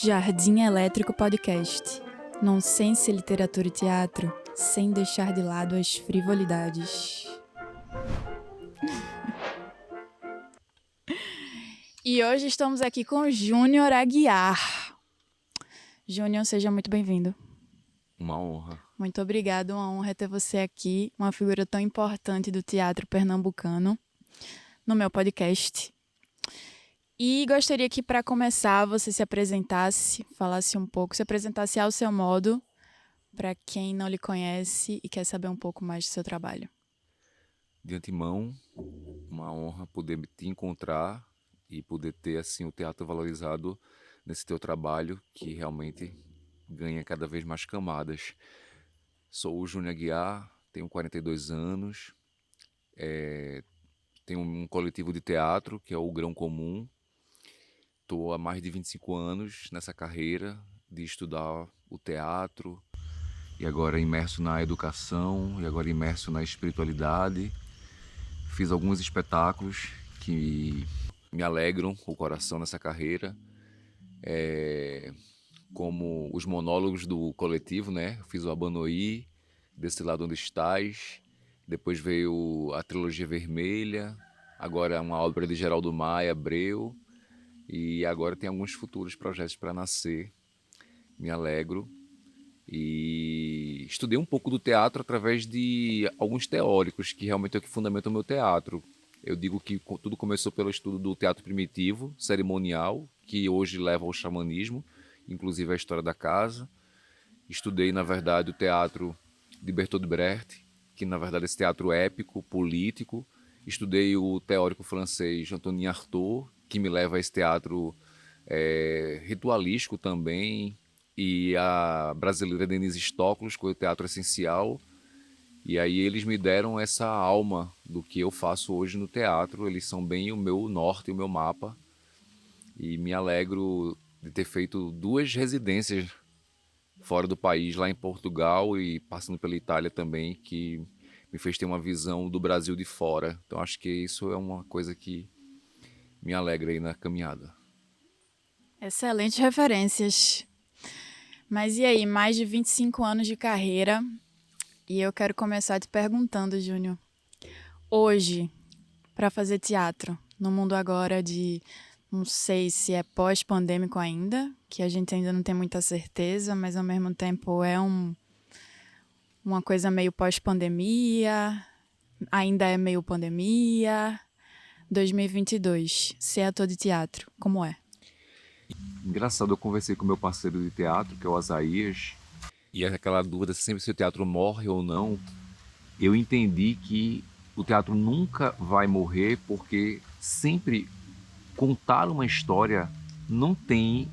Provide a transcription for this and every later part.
Jardim Elétrico Podcast. Nonsense, literatura e teatro, sem deixar de lado as frivolidades. E hoje estamos aqui com Júnior Aguiar. Júnior, seja muito bem-vindo. Uma honra. Muito obrigado, uma honra ter você aqui, uma figura tão importante do teatro pernambucano, no meu podcast. E gostaria que, para começar, você se apresentasse, falasse um pouco, se apresentasse ao seu modo, para quem não lhe conhece e quer saber um pouco mais do seu trabalho. De antemão, uma honra poder te encontrar e poder ter assim o teatro valorizado nesse teu trabalho, que realmente ganha cada vez mais camadas. Sou o Júnior Aguiar, tenho 42 anos, tenho um coletivo de teatro, que é o Grão Comum. Estou há mais de 25 anos nessa carreira de estudar o teatro, e agora imerso na educação, e agora imerso na espiritualidade. Fiz alguns espetáculos que me alegram o coração nessa carreira, como os monólogos do coletivo, né? Fiz o Abanoí, Desse Lado Onde Estás, depois veio a Trilogia Vermelha, agora uma obra de Geraldo Maia, Abreu, e agora tem alguns futuros projetos para nascer. Me alegro. E estudei um pouco do teatro através de alguns teóricos que realmente é o que fundamenta o meu teatro. Eu digo que tudo começou pelo estudo do teatro primitivo, cerimonial, que hoje leva ao xamanismo, inclusive a história da casa. Estudei, na verdade, o teatro de Bertolt Brecht, que na verdade é esse teatro épico, político. Estudei o teórico francês Antonin Artaud, que me leva a esse teatro ritualístico também, e a brasileira Denise Stoklos, com o teatro essencial. E aí eles me deram essa alma do que eu faço hoje no teatro. Eles são bem o meu norte, o meu mapa. E me alegro de ter feito 2 residências fora do país, lá em Portugal e passando pela Itália também, que me fez ter uma visão do Brasil de fora. Então acho que isso é uma coisa que me alegra aí na caminhada. Excelentes referências. Mas e aí, mais de 25 anos de carreira, e eu quero começar te perguntando, Júnior. Hoje, para fazer teatro, no mundo agora de, não sei se é pós-pandêmico ainda, que a gente ainda não tem muita certeza, mas ao mesmo tempo é uma coisa meio pós-pandemia, ainda é meio pandemia. 2022, ser ator de teatro, como é? Engraçado, eu conversei com meu parceiro de teatro, que é o Asaías, e aquela dúvida sempre se o teatro morre ou não. Eu entendi que o teatro nunca vai morrer, porque sempre contar uma história não tem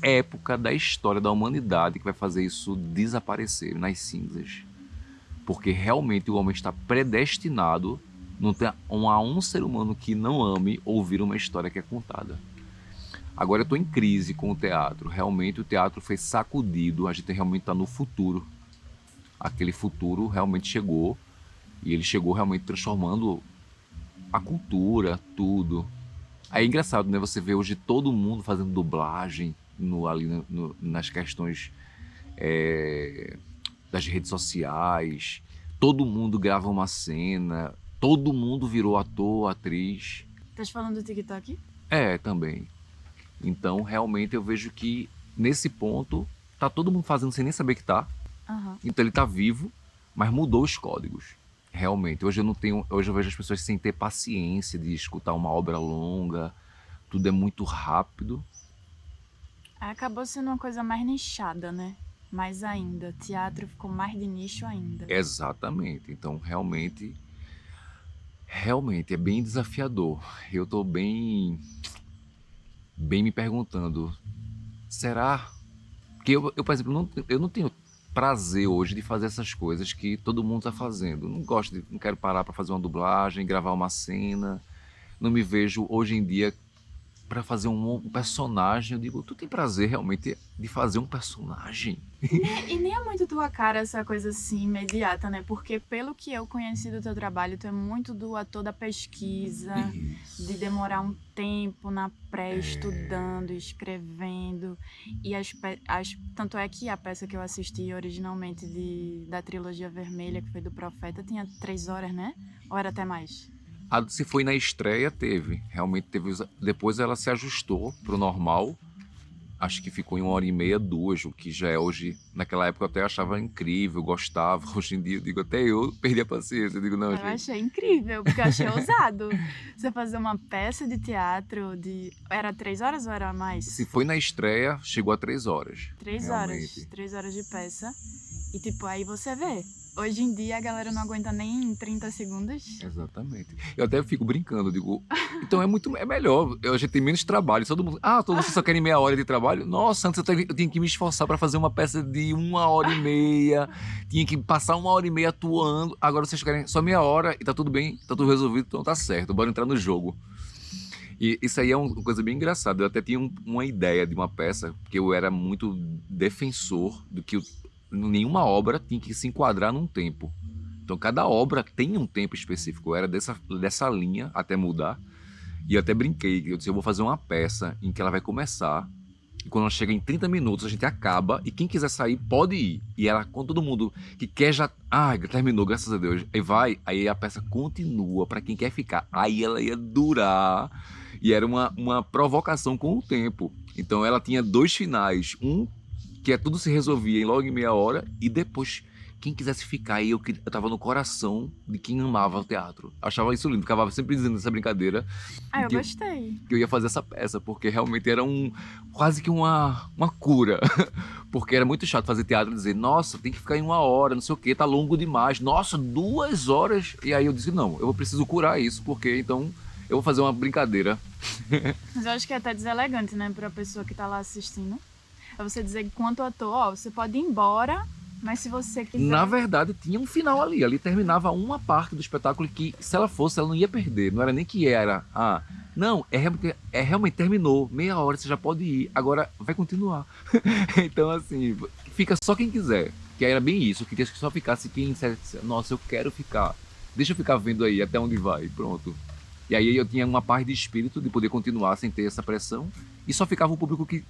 época da história da humanidade que vai fazer isso desaparecer nas cinzas. Porque realmente o homem está predestinado, não tem um ser humano que não ame ouvir uma história que é contada. Agora eu estou em crise com o teatro. Realmente o teatro foi sacudido, a gente realmente está no futuro. Aquele futuro realmente chegou, e ele chegou realmente transformando a cultura, tudo. Aí é engraçado, né? Você vê hoje todo mundo fazendo dublagem nas questões das redes sociais. Todo mundo grava uma cena, todo mundo virou ator, atriz. Estás falando do TikTok? Também. Então, realmente, eu vejo que, nesse ponto, tá todo mundo fazendo sem nem saber que tá. Uhum. Então, ele tá vivo, mas mudou os códigos. Realmente. Hoje eu vejo as pessoas sem ter paciência de escutar uma obra longa. Tudo é muito rápido. Acabou sendo uma coisa mais nichada, né? Mais ainda. Teatro ficou mais de nicho ainda. Exatamente. Então, realmente é bem desafiador. Eu tô bem me perguntando, será? Porque por exemplo, eu não tenho prazer hoje de fazer essas coisas que todo mundo está fazendo. Não quero parar para fazer uma dublagem, gravar uma cena. Não me vejo hoje em dia para fazer um personagem. Eu digo, tu tem prazer realmente de fazer um personagem? E nem é muito tua cara essa coisa assim, imediata, né? Porque pelo que eu conheci do teu trabalho, tu é muito do ator da pesquisa, de demorar um tempo na pré, estudando, escrevendo. E tanto é que a peça que eu assisti originalmente da trilogia vermelha, que foi do Profeta, tinha 3 horas, né? Ou era até mais? Se foi na estreia, teve. Realmente teve. Depois ela se ajustou pro normal. Acho que ficou em 1h30, 2, o que já é hoje. Naquela época eu até achava incrível, gostava. Hoje em dia eu digo, até eu perdi a paciência. Eu digo, não, Eu gente. achei incrível, porque eu achei ousado. Você fazer uma peça de teatro de. Era 3 horas ou era mais? Se foi na estreia, chegou a 3 horas. 3 horas. Realmente. 3 horas de peça. E tipo, aí você vê. Hoje em dia a galera não aguenta nem 30 segundos. Exatamente. Eu até fico brincando, digo, então é melhor, a gente tem menos trabalho. Todo mundo, vocês só querem meia hora de trabalho? Nossa, antes eu tinha que me esforçar para fazer uma peça de 1h30, tinha que passar 1h30 atuando. Agora vocês querem só meia hora e tá tudo bem, tá tudo resolvido, então tá certo, bora entrar no jogo. E isso aí é uma coisa bem engraçada. Eu até tinha uma ideia de uma peça, porque eu era muito defensor do que nenhuma obra tinha que se enquadrar num tempo. Então cada obra tem um tempo específico. Eu era dessa linha até mudar. E eu até brinquei, eu disse, eu vou fazer uma peça em que ela vai começar, e quando ela chega em 30 minutos a gente acaba, e quem quiser sair pode ir. E ela, com todo mundo que quer já... terminou, graças a Deus. Aí a peça continua para quem quer ficar. Aí ela ia durar, e era uma provocação com o tempo. Então ela tinha 2 finais, que tudo se resolvia logo em meia hora, e depois quem quisesse ficar aí, eu tava no coração de quem amava o teatro. Achava isso lindo, ficava sempre dizendo essa brincadeira. Eu gostei. Que eu ia fazer essa peça, porque realmente era quase que uma cura. Porque era muito chato fazer teatro e dizer, nossa, tem que ficar em 1 hora, não sei o que, tá longo demais. Nossa, 2 horas. E aí eu disse, não, eu preciso curar isso, porque então eu vou fazer uma brincadeira. Mas eu acho que é até deselegante, né, pra pessoa que tá lá assistindo. É você dizer que quanto ator, você pode ir embora, mas se você quiser... Na verdade, tinha um final ali. Ali terminava uma parte do espetáculo que, se ela fosse, ela não ia perder. Não era nem que era... não, realmente terminou. Meia hora, você já pode ir. Agora vai continuar. Então, assim, fica só quem quiser. Que era bem isso. Eu queria que só ficasse quem dissesse, nossa, eu quero ficar. Deixa eu ficar vendo aí até onde vai. Pronto. E aí eu tinha uma paz de espírito de poder continuar sem ter essa pressão. E só ficava o público que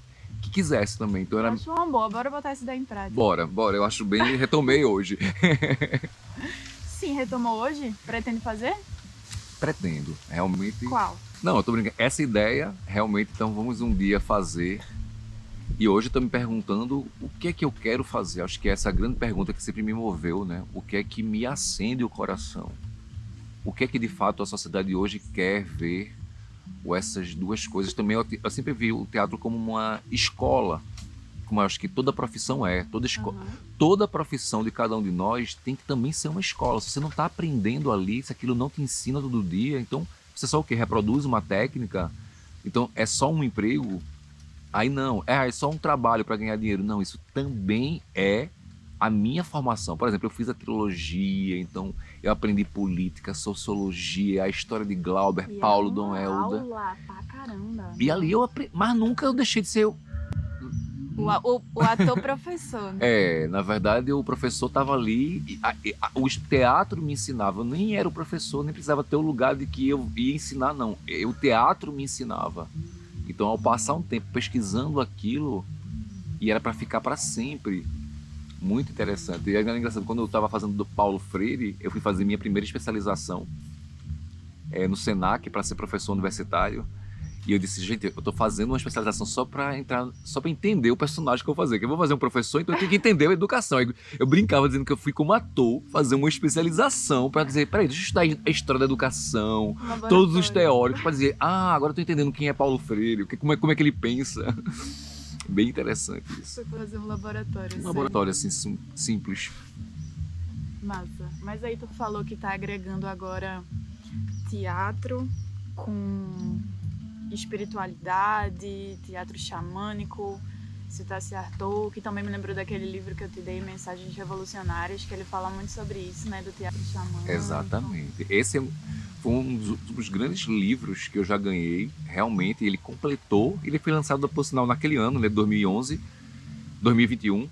quisesse também. Então era... Acho uma boa, bora botar isso daí em prática. Bora, eu acho bem, retomei hoje. Sim, retomou hoje? Pretende fazer? Pretendo, realmente. Qual? Não, eu tô brincando. Essa ideia, realmente, então vamos um dia fazer. E hoje eu tô me perguntando o que é que eu quero fazer. Acho que essa é a grande pergunta que sempre me moveu, né? O que é que me acende o coração? O que é que de fato a sociedade hoje quer ver? Ou essas duas coisas. Também eu sempre vi o teatro como uma escola, como eu acho que toda profissão é. Toda profissão de cada um de nós tem que também ser uma escola. Se você não está aprendendo ali, se aquilo não te ensina todo dia, então você só o quê? Reproduz uma técnica? Então é só um emprego? Aí não, é só um trabalho para ganhar dinheiro. Não, isso também é a minha formação. Por exemplo, eu fiz a trilogia, então eu aprendi política, sociologia, a história de Glauber, Paulo, Dom Helder. Aula pra caramba. E ali eu aprendi, mas nunca eu deixei de ser o ator professor, né? Na verdade o professor estava ali, o teatro me ensinava, eu nem era o professor, nem precisava ter o lugar de que eu ia ensinar, não. O teatro me ensinava. Então ao passar um tempo pesquisando aquilo, e era para ficar para sempre. Muito interessante. E é engraçado, quando eu estava fazendo do Paulo Freire, eu fui fazer minha primeira especialização no Senac para ser professor universitário. E eu disse, gente, eu estou fazendo uma especialização só para entender o personagem que eu vou fazer. Que eu vou fazer um professor, então eu tenho que entender a educação. Eu brincava dizendo que eu fui como ator fazer uma especialização para dizer, peraí, deixa eu estudar a história da educação, todos os teóricos, para dizer, agora eu estou entendendo quem é Paulo Freire, como é que ele pensa. Bem interessante isso. Foi fazer um laboratório. Um laboratório assim, simples. Massa. Mas aí tu falou que tá agregando agora teatro com espiritualidade, teatro xamânico. citasse Arthur, que também me lembrou daquele livro que eu te dei, Mensagens Revolucionárias, que ele fala muito sobre isso, né, do teatro xamânico. Exatamente. Esse foi um dos grandes livros que eu já ganhei. Realmente, ele completou. Ele foi lançado, por sinal, naquele ano, né, 2011, 2021.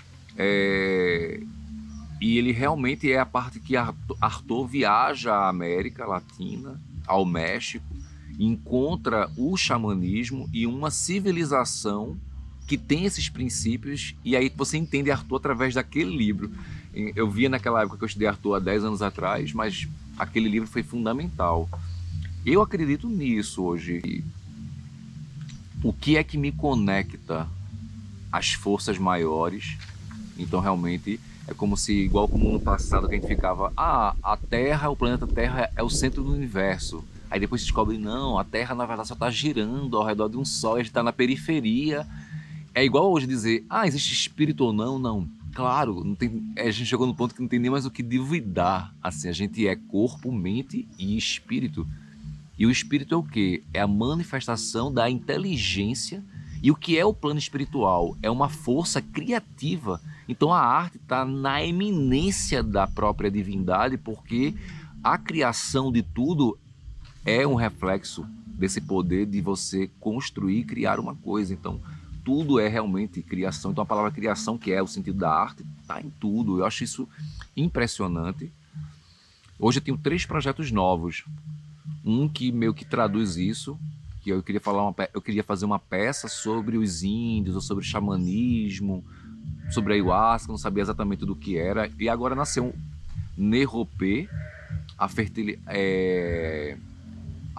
E ele realmente é a parte que Arthur viaja à América Latina, ao México, encontra o xamanismo e uma civilização que tem esses princípios, e aí você entende Arthur através daquele livro. Eu via naquela época que eu estudei Arthur há 10 anos atrás, mas aquele livro foi fundamental. Eu acredito nisso hoje. O que é que me conecta às forças maiores? Então, realmente, é como se, igual como no passado, que a gente ficava, a Terra, o planeta Terra é o centro do universo. Aí depois se descobre, não, a Terra, na verdade, só está girando ao redor de um Sol, e a gente está na periferia. É igual hoje dizer, existe espírito ou não? Não. Claro, não tem, a gente chegou no ponto que não tem nem mais o que duvidar. Assim, a gente é corpo, mente e espírito. E o espírito é o quê? É a manifestação da inteligência. E o que é o plano espiritual? É uma força criativa. Então a arte está na eminência da própria divindade, porque a criação de tudo é um reflexo desse poder de você construir e criar uma coisa. Então tudo é realmente criação. Então a palavra criação, que é o sentido da arte, está em tudo. Eu acho isso impressionante. Hoje eu tenho 3 projetos novos. Um que meio que traduz isso, que eu queria fazer uma peça sobre os índios, ou sobre o xamanismo, sobre a ayahuasca, não sabia exatamente do que era. E agora nasceu um Neropê, a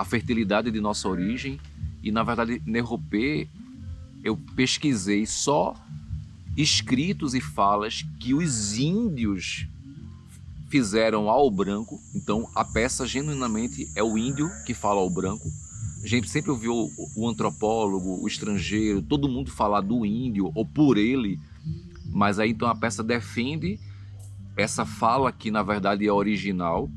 fertilidade de nossa origem. E na verdade, Neropê, eu pesquisei só escritos e falas que os índios fizeram ao branco. Então a peça genuinamente é o índio que fala ao branco. A gente sempre ouviu o antropólogo, o estrangeiro, todo mundo falar do índio ou por ele, mas aí então a peça defende essa fala que na verdade é original.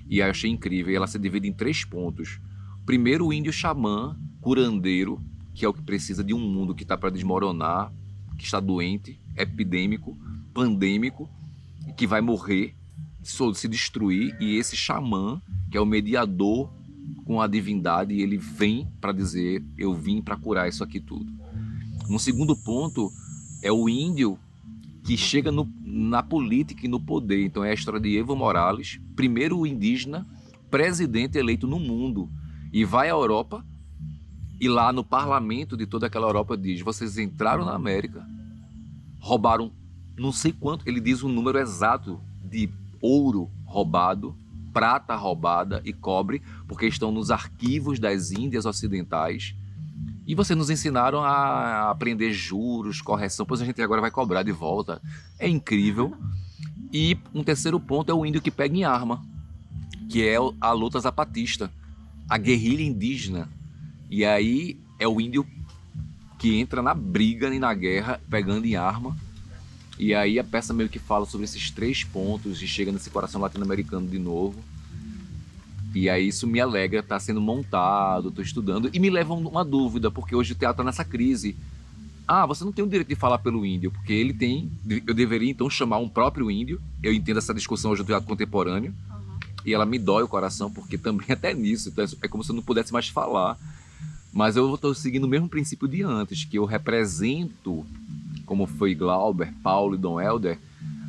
E eu achei incrível. Ela se divide em 3 pontos. Primeiro, o índio xamã, curandeiro, que é o que precisa de um mundo que está para desmoronar, que está doente, epidêmico, pandêmico, que vai morrer, se destruir. E esse xamã, que é o mediador com a divindade, ele vem para dizer, eu vim para curar isso aqui tudo. Um segundo ponto é o índio que chega na política e no poder. Então é a história de Evo Morales, primeiro indígena presidente eleito no mundo, e vai à Europa, e lá no parlamento de toda aquela Europa diz, vocês entraram na América, roubaram não sei quanto, ele diz um número exato de ouro roubado, prata roubada e cobre, porque estão nos arquivos das Índias Ocidentais. E vocês nos ensinaram a aprender juros, correção, pois a gente agora vai cobrar de volta. É incrível. E um terceiro ponto é o índio que pega em arma, que é a luta zapatista, a guerrilha indígena. E aí é o índio que entra na briga e na guerra, pegando em arma. E aí a peça meio que fala sobre esses 3 pontos e chega nesse coração latino-americano de novo. E aí isso me alegra, tá sendo montado, tô estudando. E me leva a uma dúvida, porque hoje o teatro tá nessa crise. Você não tem o direito de falar pelo índio, porque ele tem... Eu deveria então chamar um próprio índio. Eu entendo essa discussão hoje do teatro contemporâneo. E ela me dói o coração, porque também até nisso, então é como se eu não pudesse mais falar. Mas eu estou seguindo o mesmo princípio de antes, que eu represento, como foi Glauber, Paulo e Dom Helder,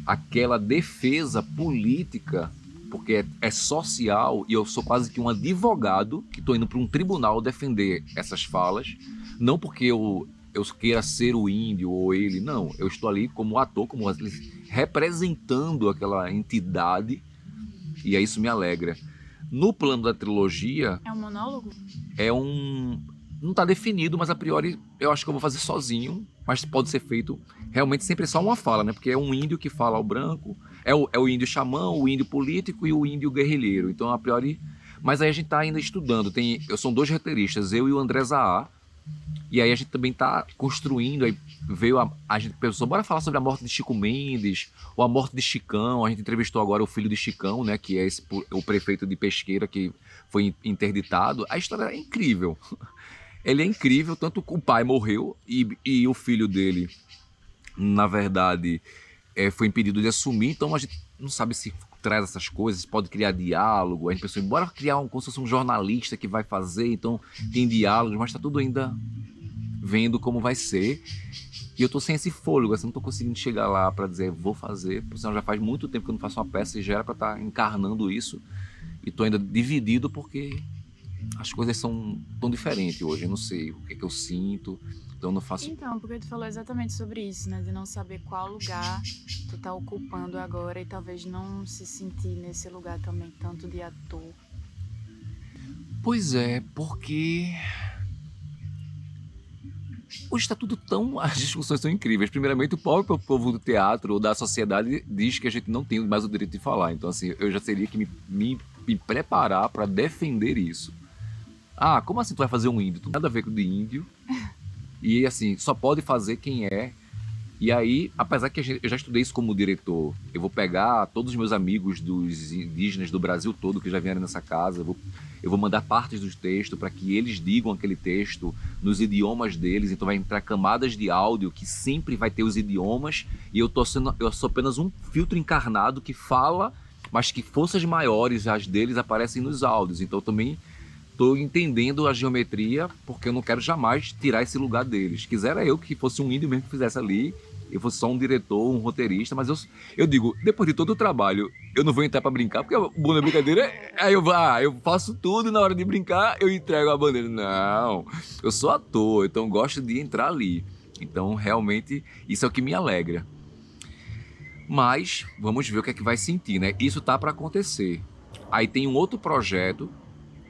aquela defesa política, porque é social, e eu sou quase que um advogado que estou indo para um tribunal defender essas falas, não porque eu queira ser o índio ou ele, não, eu estou ali como ator, como representando aquela entidade, e aí isso me alegra. No plano da trilogia... É um monólogo? Não está definido, mas a priori eu acho que eu vou fazer sozinho, mas pode ser feito realmente sempre só uma fala, né? Porque é um índio que fala ao branco, é o índio xamã, o índio político e o índio guerrilheiro. Então, a priori... Mas aí a gente está ainda estudando. São 2 roteiristas, eu e o André Zaá, e aí a gente também está construindo, aí veio a gente pensou, bora falar sobre a morte de Chico Mendes, ou a morte de Chicão. A gente entrevistou agora o filho de Chicão, né? Que é o prefeito de Pesqueira que foi interditado. A história é incrível. Ele é incrível, tanto que o pai morreu e o filho dele, na verdade, foi impedido de assumir, então a gente não sabe se traz essas coisas, pode criar diálogo, a gente pensou, bora criar como se fosse um jornalista que vai fazer, então tem diálogos, mas tá tudo ainda vendo como vai ser. E eu tô sem esse fôlego, assim, não tô conseguindo chegar lá pra dizer, vou fazer, porque senão já faz muito tempo que eu não faço uma peça e já era pra estar encarnando isso. E tô ainda dividido porque as coisas são tão diferentes hoje, eu não sei o que é que eu sinto, então eu não faço... Então, porque tu falou exatamente sobre isso, né? De não saber qual lugar tu tá ocupando agora e talvez não se sentir nesse lugar também, tanto de ator. Pois é, porque hoje está tudo tão... As discussões são incríveis. Primeiramente, o próprio povo do teatro ou da sociedade diz que a gente não tem mais o direito de falar. Então, assim, eu já teria que me preparar para defender isso. Ah, como assim tu vai fazer um índio? Tu não tem nada a ver com o de índio. E, assim, só pode fazer quem é. E aí, apesar que eu já estudei isso como diretor, eu vou pegar todos os meus amigos dos indígenas do Brasil todo que já vieram nessa casa, eu vou mandar partes dos textos para que eles digam aquele texto nos idiomas deles, então vai entrar camadas de áudio que sempre vai ter os idiomas, e eu sou apenas um filtro encarnado que fala, mas que forças maiores, as deles, aparecem nos áudios. Então eu também estou entendendo a geometria, porque eu não quero jamais tirar esse lugar deles. Quisera eu que fosse um índio mesmo que fizesse ali, eu fosse só um diretor, um roteirista, mas eu digo, depois de todo o trabalho, eu não vou entrar pra brincar, porque o bom da brincadeira aí eu faço tudo e na hora de brincar eu entrego a bandeira. Não, eu sou ator, então gosto de entrar ali. Então, realmente, isso é o que me alegra. Mas, vamos ver o que é que vai sentir, né? Isso tá pra acontecer. Aí tem um outro projeto,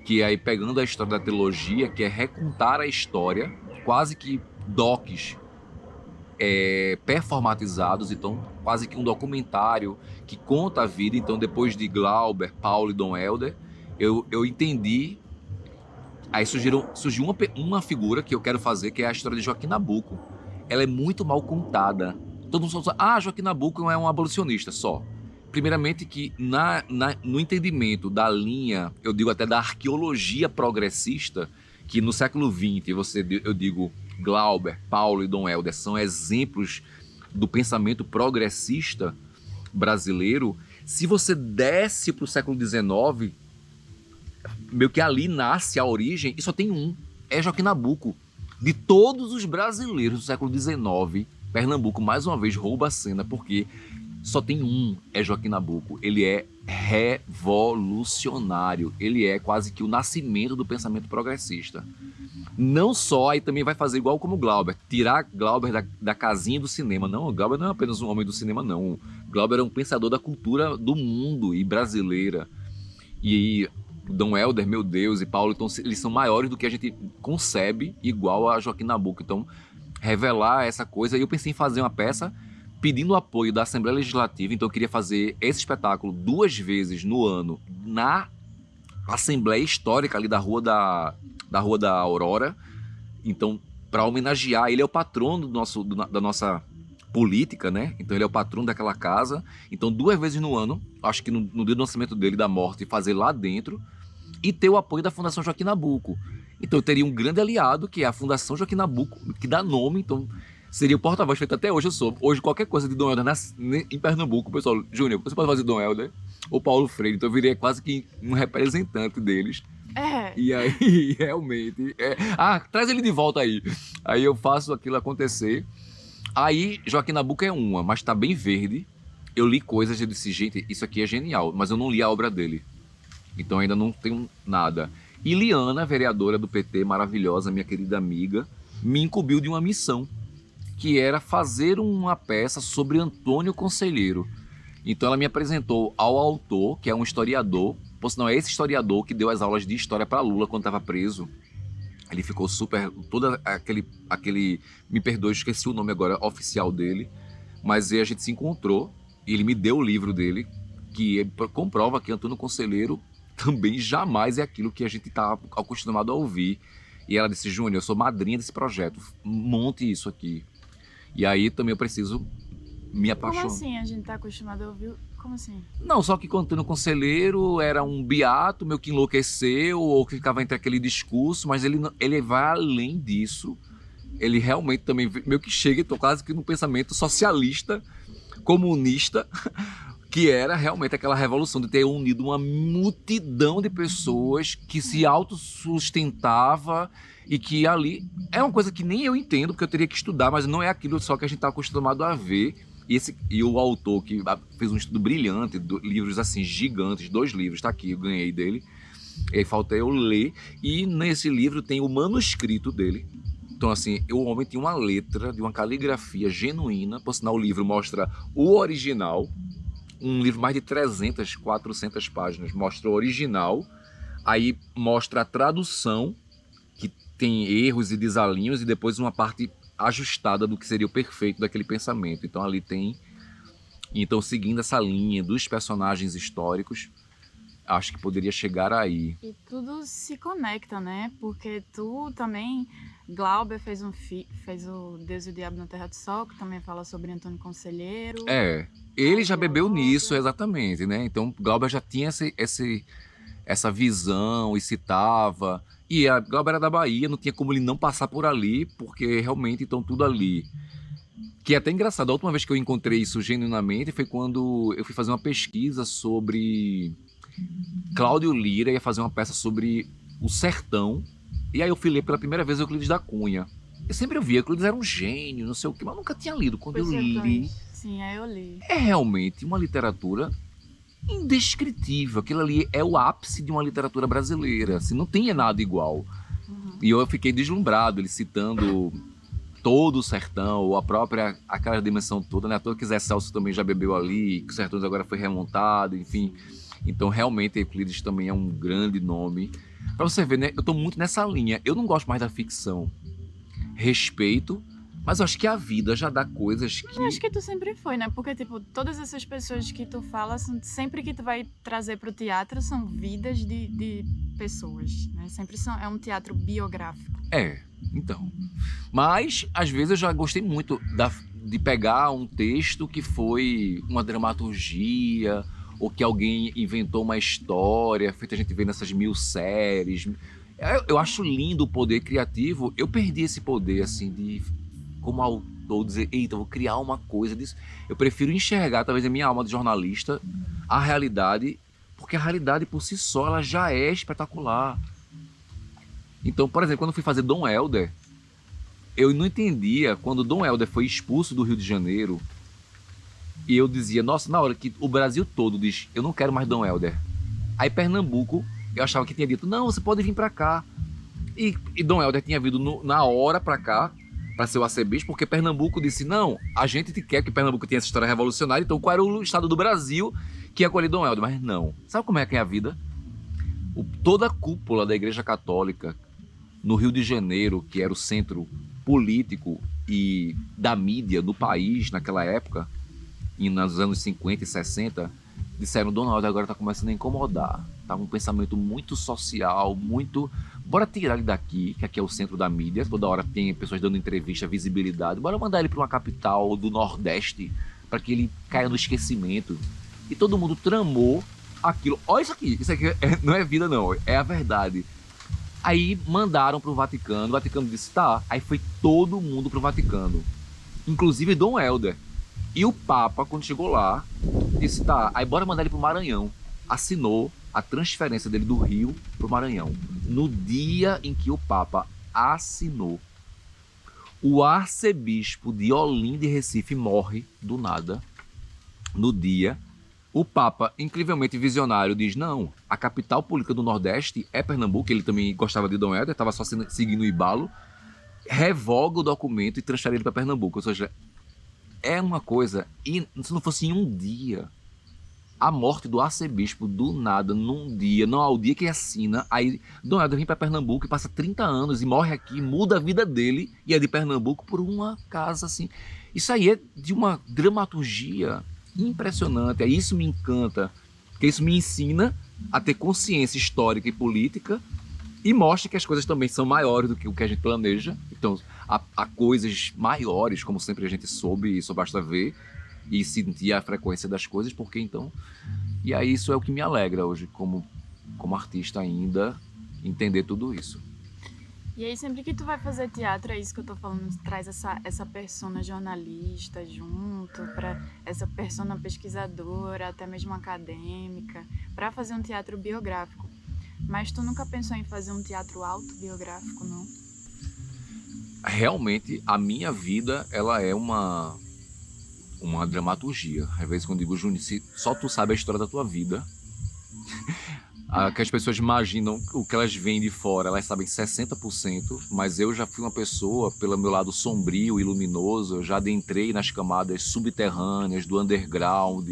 que aí pegando a história da trilogia, que é recontar a história, quase que docs performatizados, então quase que um documentário que conta a vida. Então depois de Glauber, Paulo e Dom Helder, eu entendi, aí surgiu uma figura que eu quero fazer, que é a história de Joaquim Nabuco. Ela é muito mal contada. Todo mundo só diz, Joaquim Nabuco não é um abolicionista só. Primeiramente que no entendimento da linha, eu digo até da arqueologia progressista, que no século XX, eu digo Glauber, Paulo e Dom Helder são exemplos do pensamento progressista brasileiro. Se você desce para o século XIX, meio que ali nasce a origem, e só tem um, é Joaquim Nabuco. De todos os brasileiros do século XIX, Pernambuco mais uma vez rouba a cena, porque só tem um, é Joaquim Nabuco. Ele é revolucionário, ele é quase que o nascimento do pensamento progressista. Não só, aí também vai fazer igual como Glauber, tirar Glauber da casinha do cinema. Não, Glauber não é apenas um homem do cinema, não. Glauber é um pensador da cultura do mundo e brasileira. E Dom Helder, meu Deus, e Paulo, então, eles são maiores do que a gente concebe, igual a Joaquim Nabuco. Então, revelar essa coisa. E eu pensei em fazer uma peça pedindo o apoio da Assembleia Legislativa. Então eu queria fazer esse espetáculo 2 vezes no ano na Assembleia Histórica ali da Rua da Aurora. Então, para homenagear, ele é o patrono da nossa política, né? Então ele é o patrono daquela casa. Então 2 vezes no ano, acho que no dia do nascimento dele, da morte, fazer lá dentro, e ter o apoio da Fundação Joaquim Nabuco. Então eu teria um grande aliado, que é a Fundação Joaquim Nabuco, que dá nome, então seria o porta-voz feito até hoje. Eu sou. Hoje, qualquer coisa de Dom Helder em Pernambuco, o pessoal, Júnior, você pode fazer Dom Helder ou Paulo Freire, então eu virei quase que um representante deles. E aí, realmente... traz ele de volta aí. Aí eu faço aquilo acontecer. Aí, Joaquim Nabuco é uma, mas tá bem verde. Eu li coisas e eu disse, gente, isso aqui é genial, mas eu não li a obra dele. Então ainda não tenho nada. E Liana, vereadora do PT, maravilhosa, minha querida amiga, me incumbiu de uma missão, que era fazer uma peça sobre Antônio Conselheiro. Então ela me apresentou ao autor, que é um historiador, por sinal é esse historiador que deu as aulas de história para Lula quando estava preso. Ele ficou super... todo aquele... Me perdoe, esqueci o nome agora oficial dele, mas aí a gente se encontrou e ele me deu o livro dele, que comprova que Antônio Conselheiro também jamais é aquilo que a gente está acostumado a ouvir. E ela disse, Júnior, eu sou madrinha desse projeto, monte isso aqui. E aí também eu preciso me apaixonar. Como assim a gente tá acostumado a ouvir? Como assim? Não, só que quando Antônio Conselheiro era um beato, meio que enlouqueceu, ou que ficava entre aquele discurso, mas ele vai além disso. Ele realmente também meio que chega, então quase que num pensamento socialista, comunista, que era realmente aquela revolução de ter unido uma multidão de pessoas que se autossustentava e que ali é uma coisa que nem eu entendo, porque eu teria que estudar, mas não é aquilo só que a gente está acostumado a ver. E o autor que fez um estudo brilhante, livros assim gigantes, 2 livros, tá aqui, eu ganhei dele, e aí falta eu ler, e nesse livro tem o manuscrito dele. Então, assim, o homem tinha uma letra de uma caligrafia genuína. Por sinal, o livro mostra o original. Um livro mais de 300, 400 páginas. Mostra o original. Aí mostra a tradução, que tem erros e desalinhos. E depois uma parte ajustada do que seria o perfeito daquele pensamento. Então, ali tem... Então, seguindo essa linha dos personagens históricos, acho que poderia chegar aí. E tudo se conecta, né? Porque tu também... Glauber fez o Deus e o Diabo na Terra do Sol, que também fala sobre Antônio Conselheiro. Ele já bebeu nisso, exatamente, né? Então, Glauber já tinha essa visão e citava. E a Glauber era da Bahia, não tinha como ele não passar por ali, porque realmente estão tudo ali. Que é até engraçado, a última vez que eu encontrei isso genuinamente foi quando eu fui fazer uma pesquisa sobre... Cláudio Lira ia fazer uma peça sobre o sertão. E aí eu fui ler pela primeira vez Euclides da Cunha. Eu sempre via que Euclides era um gênio, não sei o quê, mas nunca tinha lido. Quando eu li... Sim, aí eu li. É realmente uma literatura indescritível. Aquilo ali é o ápice de uma literatura brasileira. Assim, não tinha nada igual. E eu fiquei deslumbrado, ele citando todo o sertão, ou aquela dimensão toda, né? À toa que Zé Celso também já bebeu ali, que o Sertões agora foi remontado, enfim. Então, realmente, Euclides também é um grande nome. Pra você ver, né? Eu tô muito nessa linha. Eu não gosto mais da ficção. Respeito, mas eu acho que a vida já dá coisas que... Eu acho que tu sempre foi, né? Porque, tipo, todas essas pessoas que tu fala, sempre que tu vai trazer pro teatro, são vidas de pessoas, né? Sempre é um teatro biográfico. Então. Mas, às vezes, eu já gostei muito de pegar um texto que foi uma dramaturgia, ou que alguém inventou uma história, feita a gente vê nessas 1000 séries. Eu acho lindo o poder criativo. Eu perdi esse poder, assim, de, como autor, dizer, eita, vou criar uma coisa disso. Eu prefiro enxergar, talvez, a minha alma de jornalista, a realidade, porque a realidade, por si só, ela já é espetacular. Então, por exemplo, quando eu fui fazer Dom Helder, eu não entendia, quando Dom Helder foi expulso do Rio de Janeiro, e eu dizia, nossa, na hora que o Brasil todo diz, eu não quero mais Dom Helder. Aí Pernambuco, eu achava que tinha dito, não, você pode vir pra cá. E Dom Helder tinha vindo na hora pra cá, pra ser o arcebispo, porque Pernambuco disse, não, a gente te quer, que Pernambuco tinha essa história revolucionária, então qual era o estado do Brasil que ia acolher Dom Helder? Mas não. Sabe como é que é a vida? Toda a cúpula da Igreja Católica no Rio de Janeiro, que era o centro político e da mídia do país naquela época, e nos anos 50 e 60, disseram, Dom Helder agora está começando a incomodar. Tá um pensamento muito social, muito... Bora tirar ele daqui, que aqui é o centro da mídia, toda hora tem pessoas dando entrevista, visibilidade. Bora mandar ele para uma capital do Nordeste, para que ele caia no esquecimento. E todo mundo tramou aquilo. Olha isso aqui não é vida não, é a verdade. Aí mandaram pro Vaticano, o Vaticano disse, tá. Aí foi todo mundo pro Vaticano, inclusive Dom Helder. E o Papa, quando chegou lá, disse, tá, aí bora mandar ele pro Maranhão. Assinou a transferência dele do Rio pro Maranhão. No dia em que o Papa assinou, o arcebispo de Olinda e Recife morre do nada. No dia, o Papa, incrivelmente visionário, diz, não, a capital política do Nordeste é Pernambuco. Ele também gostava de Dom Helder, estava só seguindo o embalo. Revoga o documento e transfere ele para Pernambuco. Ou seja, é uma coisa, e se não fosse em um dia, a morte do arcebispo do nada, num dia, não ao dia que assina, aí Dom Helder vem para Pernambuco e passa 30 anos e morre aqui, muda a vida dele e é de Pernambuco por uma casa assim. Isso aí é de uma dramaturgia impressionante, isso me encanta, porque isso me ensina a ter consciência histórica e política e mostra que as coisas também são maiores do que o que a gente planeja. Então, há coisas maiores, como sempre a gente soube, e só basta ver. e sentir a frequência das coisas, porque então... E aí isso é o que me alegra hoje, como artista ainda, entender tudo isso. E aí, sempre que tu vai fazer teatro, é isso que eu tô falando, tu traz essa persona jornalista junto, para essa persona pesquisadora, até mesmo acadêmica, para fazer um teatro biográfico. Mas tu nunca pensou em fazer um teatro autobiográfico, não? Realmente, a minha vida, ela é uma dramaturgia. Às vezes, quando eu digo, Júnior, se só tu sabe a história da tua vida, que as pessoas imaginam o que elas veem de fora, elas sabem 60%, mas eu já fui uma pessoa, pelo meu lado sombrio e luminoso, eu já adentrei nas camadas subterrâneas do underground,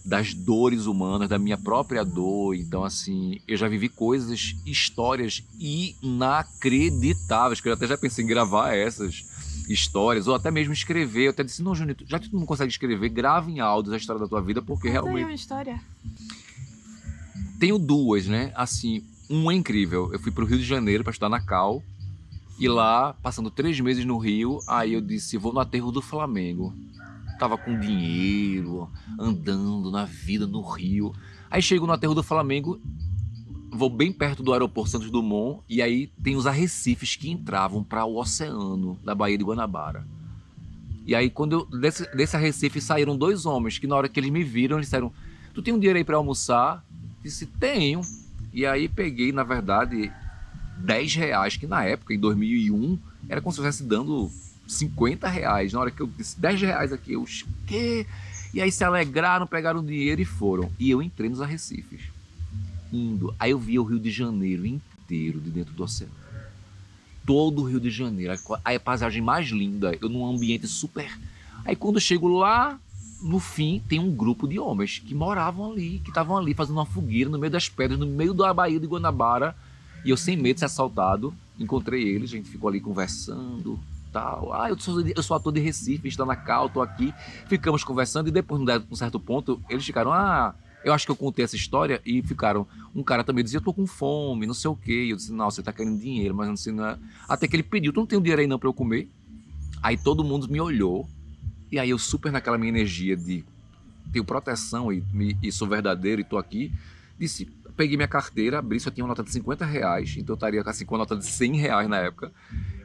das dores humanas, da minha própria dor. Então, assim, eu já vivi coisas, histórias inacreditáveis, que eu até já pensei em gravar essas histórias, ou até mesmo escrever. Eu até disse, não, Júnior, já que tu não consegue escrever, grava em áudios a história da tua vida, porque Conta aí realmente... uma história. Tenho duas, né? Assim, uma é incrível. Eu fui pro Rio de Janeiro para estudar na Cal, e lá, passando 3 meses no Rio, aí eu disse, vou no aterro do Flamengo. Tava com dinheiro, andando na vida no Rio. Aí chego no aterro do Flamengo, vou bem perto do aeroporto Santos Dumont, e aí tem os arrecifes que entravam para o oceano da Baía de Guanabara. E aí, quando desse arrecife saíram 2 homens, que na hora que eles me viram, eles disseram, tu tem um dinheiro aí para almoçar? Disse, tenho. E aí peguei, na verdade, R$10, que na época, em 2001, era como se eu estivesse dando R$50. Na hora que eu disse R$10 aqui, eu, o quê? E aí se alegraram, pegaram o dinheiro e foram. E eu entrei nos arrecifes, indo. Aí eu vi o Rio de Janeiro inteiro de dentro do oceano. Todo o Rio de Janeiro. Aí a paisagem mais linda, eu num ambiente super... Aí quando eu chego lá, no fim, tem um grupo de homens que moravam ali, que estavam ali fazendo uma fogueira no meio das pedras, no meio da Baía de Guanabara. E eu, sem medo de ser assaltado, encontrei eles, a gente ficou ali conversando, tal. Eu sou ator de Recife, está na Cal, tô aqui. Ficamos conversando e depois, num certo ponto, eles ficaram, eu acho que eu contei essa história, e ficaram, um cara também dizia, eu tô com fome, não sei o quê. E eu disse, não, você tá querendo dinheiro, mas não sei, não é... Até que ele pediu, tu não tem um dinheiro aí não pra eu comer? Aí todo mundo me olhou, e aí eu super naquela minha energia de tenho proteção e sou verdadeiro e tô aqui, disse, peguei minha carteira, abri, só tinha uma nota de R$50, então eu estaria assim, com uma nota de R$100 na época,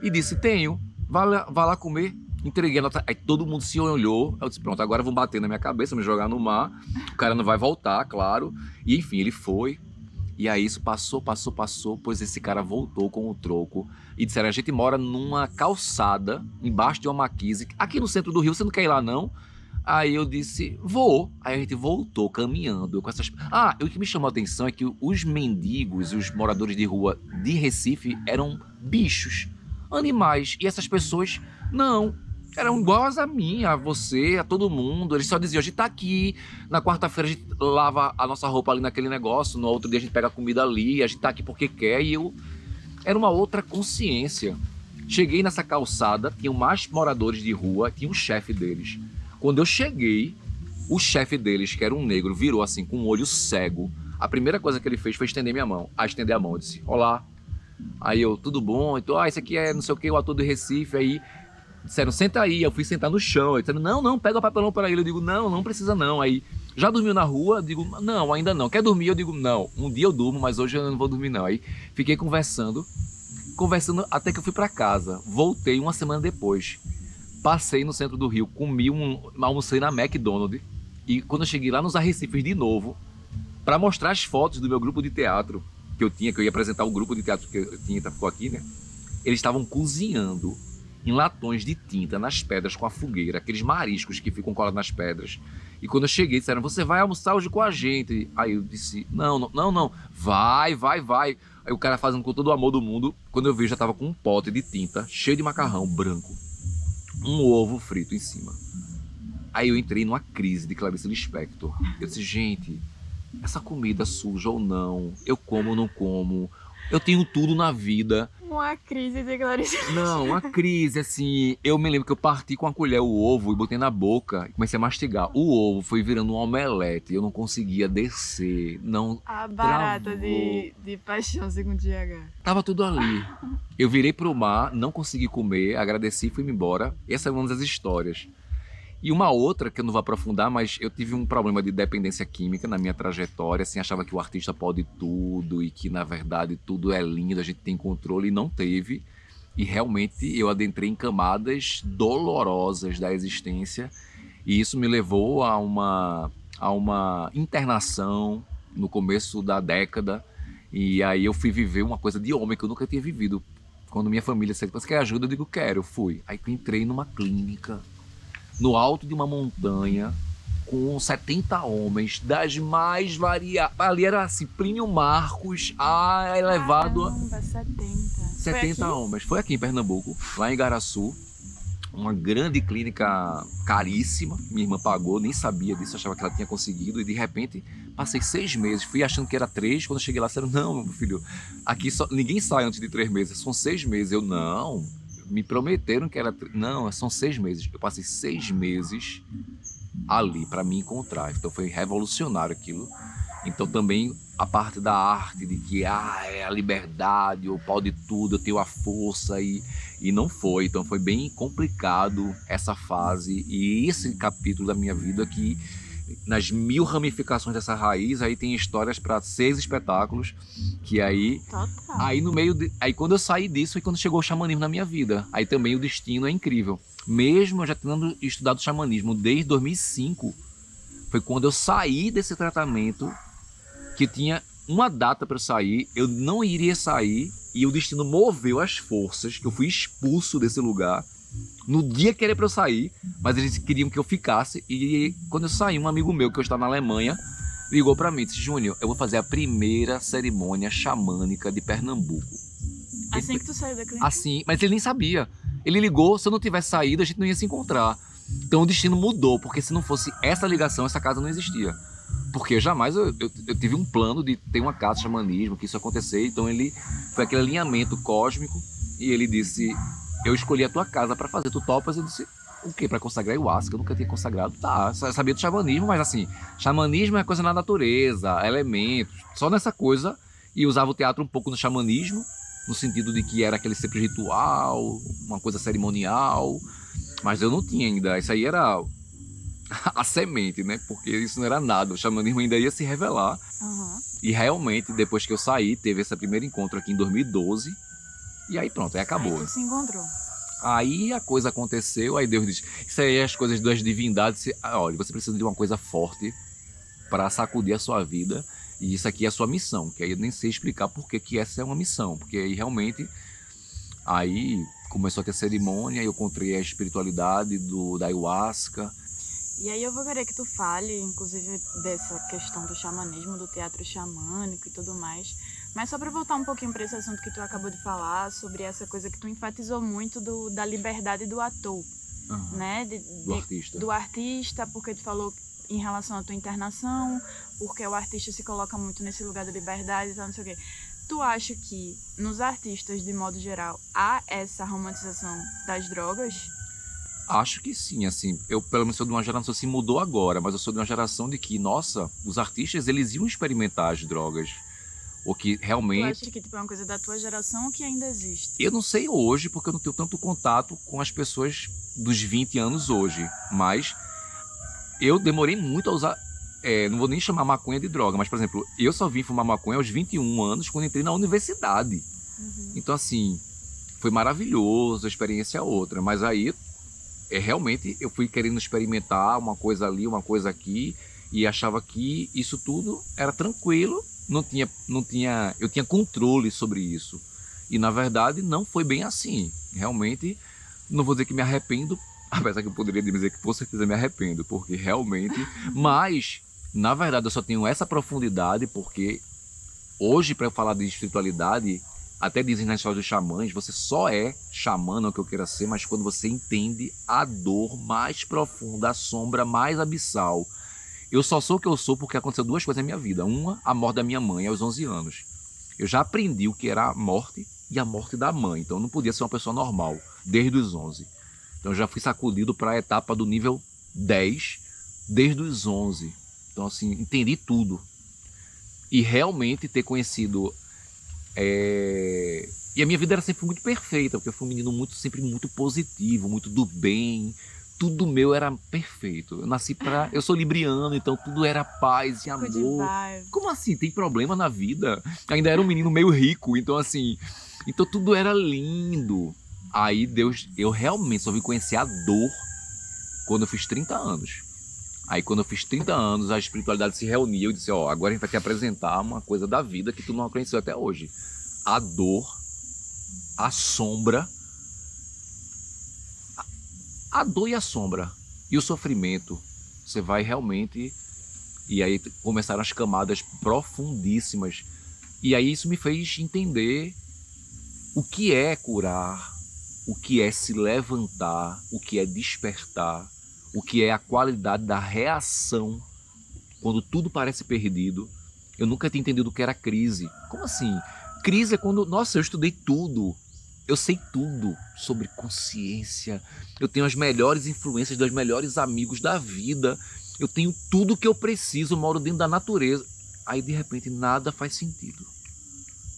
e disse, tenho, vá lá comer. Entreguei a nota, aí todo mundo se olhou, eu disse, pronto, agora vão bater na minha cabeça, me jogar no mar, o cara não vai voltar, claro, e enfim, ele foi. E aí isso passou, pois esse cara voltou com o troco e disseram, a gente mora numa calçada, embaixo de uma maquise, aqui no centro do Rio, você não quer ir lá não? Aí eu disse, vou. Aí a gente voltou caminhando com essas... E o que me chamou a atenção é que os mendigos, os moradores de rua de Recife eram bichos, animais, e essas pessoas não. Eram iguais a mim, a você, a todo mundo. Eles só diziam, a gente tá aqui, na quarta-feira a gente lava a nossa roupa ali naquele negócio, no outro dia a gente pega a comida ali, a gente tá aqui porque quer. E eu... Era uma outra consciência. Cheguei nessa calçada, tinham mais moradores de rua, tinha um chefe deles. Quando eu cheguei, o chefe deles, que era um negro, virou assim, com um olho cego. A primeira coisa que ele fez foi estender minha mão. Estender a mão, eu disse, olá. Aí eu, tudo bom? Então, esse aqui é não sei o que, o ator do Recife, aí... Disseram, senta aí. Eu fui sentar no chão. Eles disseram, não, pega o papelão para ele. Eu digo, não precisa não. Aí, já dormiu na rua? Eu digo, não, ainda não. Quer dormir? Eu digo, não. Um dia eu durmo, mas hoje eu não vou dormir não. Aí, fiquei conversando até que eu fui para casa. Voltei uma semana depois. Passei no centro do Rio, almocei na McDonald's. E quando eu cheguei lá nos Arrecifes de novo, para mostrar as fotos do meu grupo de teatro, que eu ia apresentar o grupo de teatro que eu tinha, ficou aqui, né? Eles estavam cozinhando em latões de tinta nas pedras com a fogueira, aqueles mariscos que ficam colados nas pedras. E quando eu cheguei, disseram, você vai almoçar hoje com a gente? Aí eu disse, não, vai. Aí o cara fazendo com todo o amor do mundo, quando eu vi, já tava com um pote de tinta, cheio de macarrão branco, um ovo frito em cima. Aí eu entrei numa crise de Clarice Lispector. Eu disse, gente, essa comida suja ou não, eu como ou não como, eu tenho tudo na vida. Uma crise de Clarice. Não, uma crise, assim. Eu me lembro que eu parti com a colher o ovo e botei na boca e comecei a mastigar. O ovo foi virando um omelete, eu não conseguia descer, não. A barata travou. de paixão segundo GH. Tava tudo ali. Eu virei pro mar, não consegui comer, agradeci e fui-me embora. Essa é uma das histórias. E uma outra, que eu não vou aprofundar, mas eu tive um problema de dependência química na minha trajetória, assim, achava que o artista pode tudo e que, na verdade, tudo é lindo, a gente tem controle, e não teve. E realmente eu adentrei em camadas dolorosas da existência, e isso me levou a uma internação no começo da década, e aí eu fui viver uma coisa de homem que eu nunca tinha vivido. Quando minha família disse: "Você quer ajuda?", eu digo: "Quero", eu fui. Aí eu entrei numa clínica, no alto de uma montanha, com 70 homens, das mais variadas. Ali era assim, Plínio Marcos, elevado a Caramba, 70. Foi 70 aqui? homens. Foi aqui em Pernambuco, lá em Igaraçu, uma grande clínica caríssima. Minha irmã pagou, nem sabia disso, achava que ela tinha conseguido. E de repente, passei 6 meses. Fui achando que era 3. Quando eu cheguei lá, disseram: "Não, meu filho, aqui só, ninguém sai antes de 3 meses. São 6 meses". Eu: "Não, me prometeram que era. Não, são 6 meses". Eu passei 6 meses ali para me encontrar. Então foi revolucionário aquilo. Então também a parte da arte, de que é a liberdade, eu pode tudo, eu tenho a força, e não foi. Então foi bem complicado essa fase e esse capítulo da minha vida, que nas 1000 ramificações dessa raiz, aí tem histórias para 6 espetáculos, que Total. aí no meio aí quando eu saí disso foi quando chegou o xamanismo na minha vida. Aí também o destino é incrível. Mesmo eu já tendo estudado xamanismo desde 2005, foi quando eu saí desse tratamento, que tinha uma data para eu sair, eu não iria sair, e o destino moveu as forças, que eu fui expulso desse lugar no dia que era para eu sair, mas eles queriam que eu ficasse. E quando eu saí, um amigo meu que eu estava na Alemanha ligou para mim e disse: "Júnior, eu vou fazer a primeira cerimônia xamânica de Pernambuco". Assim que tu saiu da clínica? Assim, mas ele nem sabia. Ele ligou, se eu não tivesse saído, a gente não ia se encontrar. Então o destino mudou, porque se não fosse essa ligação, essa casa não existia. Porque jamais eu tive um plano de ter uma casa de xamanismo, que isso acontecer. Então ele foi aquele alinhamento cósmico, e ele disse: "Eu escolhi a tua casa para fazer, tu topas?". Eu disse: "O quê? Para consagrar ayahuasca? Eu nunca tinha consagrado". Tá, só sabia do xamanismo, mas assim, xamanismo é coisa na natureza, elementos, só nessa coisa. E usava o teatro um pouco no xamanismo, no sentido de que era aquele sempre ritual, uma coisa cerimonial, mas eu não tinha ainda. Isso aí era a semente, né? Porque isso não era nada, o xamanismo ainda ia se revelar. Aham. E realmente, depois que eu saí, teve esse primeiro encontro aqui em 2012, e aí pronto, aí Aí acabou. tu se encontrou. Aí a coisa aconteceu, aí Deus disse: "Isso aí é as coisas das divindades. Olha, você precisa de uma coisa forte para sacudir a sua vida, e isso aqui é a sua missão". Que aí eu nem sei explicar por que essa é uma missão, porque aí realmente, aí começou a ter cerimônia, eu encontrei a espiritualidade da ayahuasca. E aí eu vou querer que tu fale, inclusive, dessa questão do xamanismo, do teatro xamânico e tudo mais. Mas só para voltar um pouquinho para esse assunto que tu acabou de falar, sobre essa coisa que tu enfatizou muito da liberdade do ator, né? Do artista. Do artista, porque tu falou em relação à tua internação, porque o artista se coloca muito nesse lugar da liberdade e tal, não sei o quê. Tu acha que nos artistas, de modo geral, há essa romantização das drogas? Acho que sim, assim, eu pelo menos sou de uma geração, assim, mudou agora, mas eu sou de uma geração de que, nossa, os artistas, eles iam experimentar as drogas, o que Tu realmente, acha que tipo, é uma coisa da tua geração ou que ainda existe? eu não sei hoje, porque eu não tenho tanto contato com as pessoas dos 20 anos hoje, mas eu demorei muito a usar, não vou nem chamar maconha de droga, mas, por exemplo, eu só vim fumar maconha aos 21 anos, quando entrei na universidade. Então, assim, foi maravilhoso, a experiência é outra, mas aí realmente eu fui querendo experimentar uma coisa ali, uma coisa aqui, e achava que isso tudo era tranquilo, eu tinha controle sobre isso. E na verdade não foi bem assim. Realmente, não vou dizer que me arrependo, apesar que eu poderia dizer que com certeza me arrependo, porque realmente, mas na verdade eu só tenho essa profundidade porque hoje, para eu falar de espiritualidade, até dizem na história dos xamãs, você só é xamã, não é o que eu queira ser, mas quando você entende a dor mais profunda, a sombra mais abissal. Eu só sou o que eu sou porque aconteceu duas coisas na minha vida. Uma, a morte da minha mãe aos 11 anos. Eu já aprendi o que era a morte e a morte da mãe, então eu não podia ser uma pessoa normal, desde os 11. Então eu já fui sacudido para a etapa do nível 10, desde os 11. Então, assim, entendi tudo. E realmente ter conhecido e a minha vida era sempre muito perfeita, porque eu fui um menino muito, sempre muito positivo, muito do bem, tudo meu era perfeito. Eu sou libriano, então tudo era paz e Good amor. vibe. Como assim? Tem problema na vida? Ainda era um menino meio rico, então assim, então tudo era lindo. Aí Deus, eu realmente só vim conhecer a dor quando eu fiz 30 anos. Aí quando eu fiz 30 anos, a espiritualidade se reuniu e eu disse, ó, agora a gente vai te apresentar uma coisa da vida que tu não conheceu até hoje. A dor, a sombra, a dor e a sombra e o sofrimento. Você vai realmente... E aí começaram as camadas profundíssimas. E aí isso me fez entender o que é curar, o que é se levantar, o que é despertar, o que é a qualidade da reação quando tudo parece perdido. Eu nunca tinha entendido o que era crise. Como assim? Crise é quando... Nossa, eu estudei tudo. Eu sei tudo sobre consciência. Eu tenho as melhores influências dos melhores amigos da vida. Eu tenho tudo que eu preciso, moro dentro da natureza. Aí, de repente, nada faz sentido.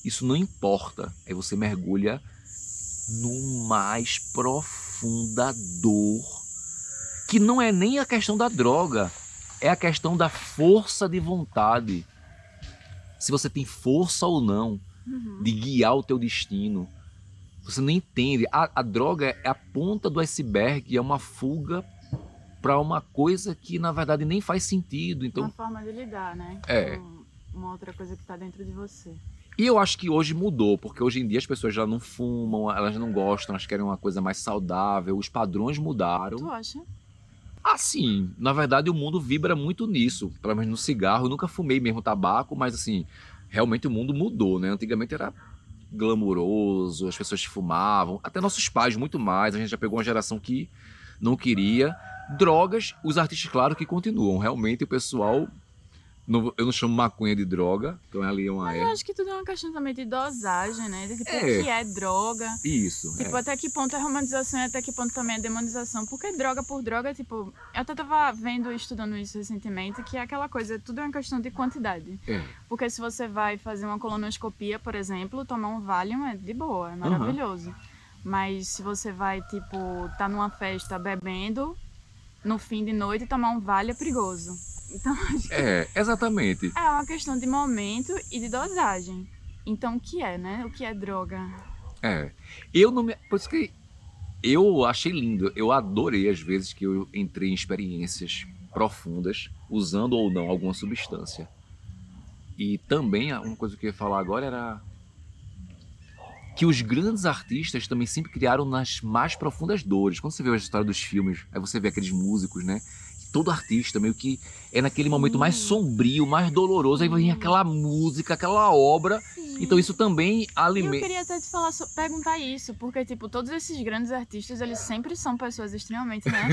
Isso não importa. Aí você mergulha no mais profunda dor, que não é nem a questão da droga, é a questão da força de vontade. Se você tem força ou não de guiar o teu destino. Você não entende. A droga é a ponta do iceberg, é uma fuga para uma coisa que na verdade nem faz sentido. Uma Então, forma de lidar, né? é. Com uma outra coisa que tá dentro de você. E eu acho que hoje mudou, porque hoje em dia as pessoas já não fumam, elas não gostam, elas querem uma coisa mais saudável, os padrões mudaram. Tu acha? Assim, na verdade o mundo vibra muito nisso, pelo menos no cigarro. Eu nunca fumei mesmo tabaco, mas assim, realmente o mundo mudou, né? Antigamente era glamuroso, as pessoas fumavam, até nossos pais muito mais, a gente já pegou uma geração que não queria. Drogas, os artistas, claro que continuam, realmente o pessoal, eu não chamo maconha de droga, então ali é uma Mas eu acho que tudo é uma questão também de dosagem, né? De tipo, o que é droga. Isso, Tipo, até que ponto é romantização e até que ponto também é demonização. Porque droga por droga, tipo... Eu até tava vendo e estudando isso recentemente, que é aquela coisa, tudo é uma questão de quantidade. Porque se você vai fazer uma colonoscopia, por exemplo, tomar um Valium é de boa, é maravilhoso. Mas se você vai, tipo, tá numa festa bebendo, no fim de noite tomar um Valium é perigoso. Então, acho que exatamente. é uma questão de momento e de dosagem. Então, o que é, né? O que é droga? Eu não me... Por isso que eu achei lindo, eu adorei as vezes que eu entrei em experiências profundas, usando ou não alguma substância. E também, uma coisa que eu ia falar agora era que os grandes artistas também sempre criaram nas mais profundas dores. Quando você vê a história dos filmes, aí você vê aqueles músicos, né? Todo artista meio que é naquele momento mais sombrio, mais doloroso, aí vem aquela música, aquela obra. Então isso também alimenta... Eu queria até te falar, perguntar isso, porque, tipo, todos esses grandes artistas, eles sempre são pessoas extremamente, né?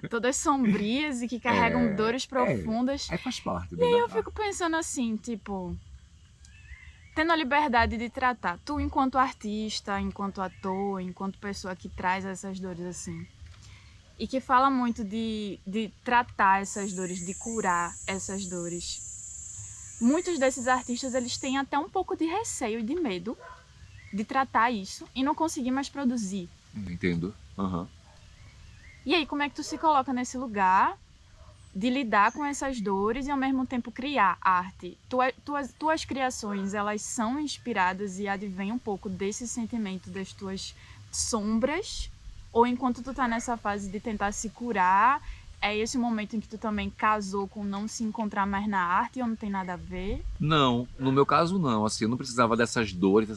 Todas sombrias e que carregam dores profundas. faz parte. E aí eu fico pensando assim, tipo... Tendo a liberdade de tratar, tu enquanto artista, enquanto ator, enquanto pessoa que traz essas dores assim, e que fala muito de tratar essas dores, de curar essas dores. Muitos desses artistas, eles têm até um pouco de receio e de medo de tratar isso e não conseguir mais produzir. Entendo. E aí, como é que tu se coloca nesse lugar de lidar com essas dores e ao mesmo tempo criar arte? Tuas criações, elas são inspiradas e advêm um pouco desse sentimento das tuas sombras? Ou enquanto tu tá nessa fase de tentar se curar, é esse o momento em que tu também casou com não se encontrar mais na arte ou não tem nada a ver? Não, no meu caso não, assim, eu não precisava dessas dores,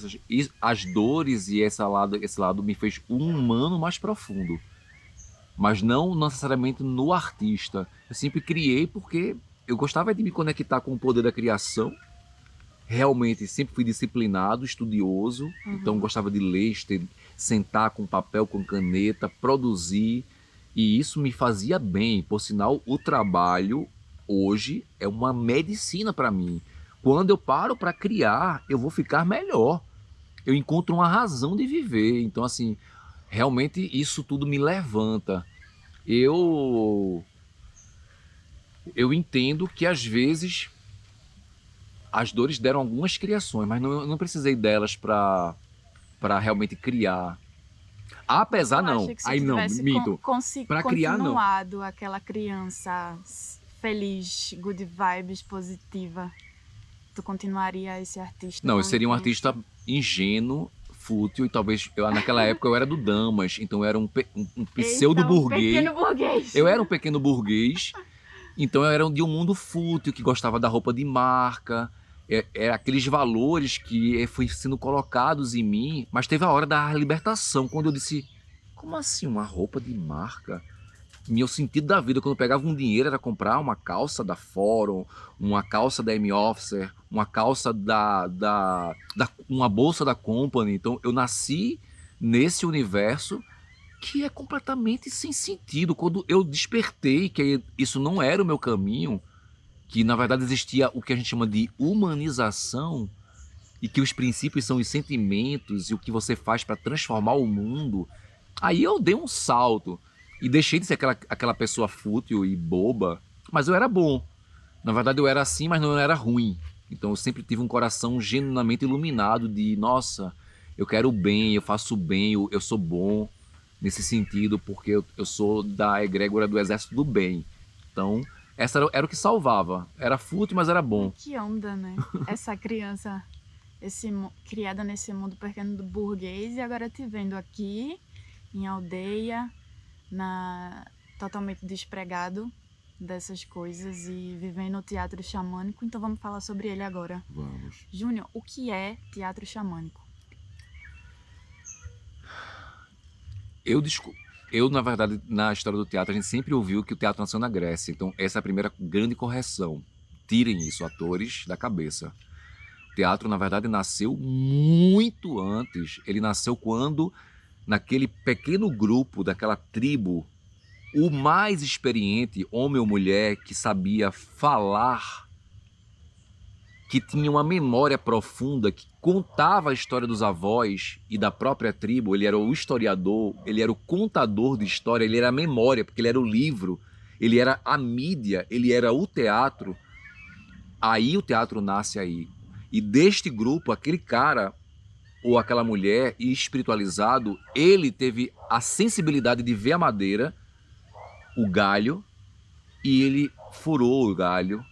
as dores e esse lado me fez um humano mais profundo. Mas não necessariamente no artista. Eu sempre criei porque eu gostava de me conectar com o poder da criação. Realmente sempre fui disciplinado, estudioso, então gostava de ler, sentar com papel, com caneta, produzir, e isso me fazia bem. Por sinal, o trabalho hoje é uma medicina para mim. Quando eu paro para criar, eu vou ficar melhor. Eu encontro uma razão de viver. Então, assim, realmente isso tudo me levanta. Eu entendo que às vezes as dores deram algumas criações, mas eu não precisei delas para realmente criar. Apesar, Eu não. acho que se Aí tu não, tivesse minto. Pra criar, não. continuado aquela criança feliz, good vibes, positiva, tu continuaria esse artista Não, eu tão seria um intenso? artista ingênuo, fútil, e talvez naquela época eu era do Damas, então eu era um Eita, um pseudo-burguês. pequeno burguês. Eu era um pequeno burguês, então eu era de um mundo fútil, que gostava da roupa de marca, era aqueles valores que foi sendo colocados em mim, mas teve a hora da libertação, quando eu disse, como assim uma roupa de marca? Meu sentido da vida, quando eu pegava um dinheiro, era comprar uma calça da Fórum, uma calça da M-Officer, uma calça uma bolsa da Company. Então eu nasci nesse universo que é completamente sem sentido. Quando eu despertei que isso não era o meu caminho, que na verdade existia o que a gente chama de humanização, e que os princípios são os sentimentos e o que você faz para transformar o mundo, aí eu dei um salto e deixei de ser aquela pessoa fútil e boba, mas eu era bom. Na verdade eu era assim, mas não era ruim. Então eu sempre tive um coração genuinamente iluminado de, nossa, eu quero o bem, eu faço o bem, eu sou bom nesse sentido, porque eu sou da egrégora do exército do bem. Então, essa era o que salvava. Era fútil, mas era bom. Que onda, né? Essa criança criada nesse mundo pequeno do burguês e agora te vendo aqui, em aldeia, totalmente despregado dessas coisas e vivendo o teatro xamânico. Então vamos falar sobre ele agora. Vamos. Júnior, o que é teatro xamânico? Eu, na verdade, na história do teatro, a gente sempre ouviu que o teatro nasceu na Grécia. Então, essa é a primeira grande correção. Tirem isso, atores, da cabeça. O teatro, na verdade, nasceu muito antes. Ele nasceu quando, naquele pequeno grupo, daquela tribo, o mais experiente, homem ou mulher, que sabia falar, que tinha uma memória profunda, que contava a história dos avós e da própria tribo. Ele era o historiador, ele era o contador de história, ele era a memória, porque ele era o livro, ele era a mídia, ele era o teatro. Aí o teatro nasce aí. E deste grupo, aquele cara ou aquela mulher espiritualizado, ele teve a sensibilidade de ver a madeira, o galho, e ele furou o galho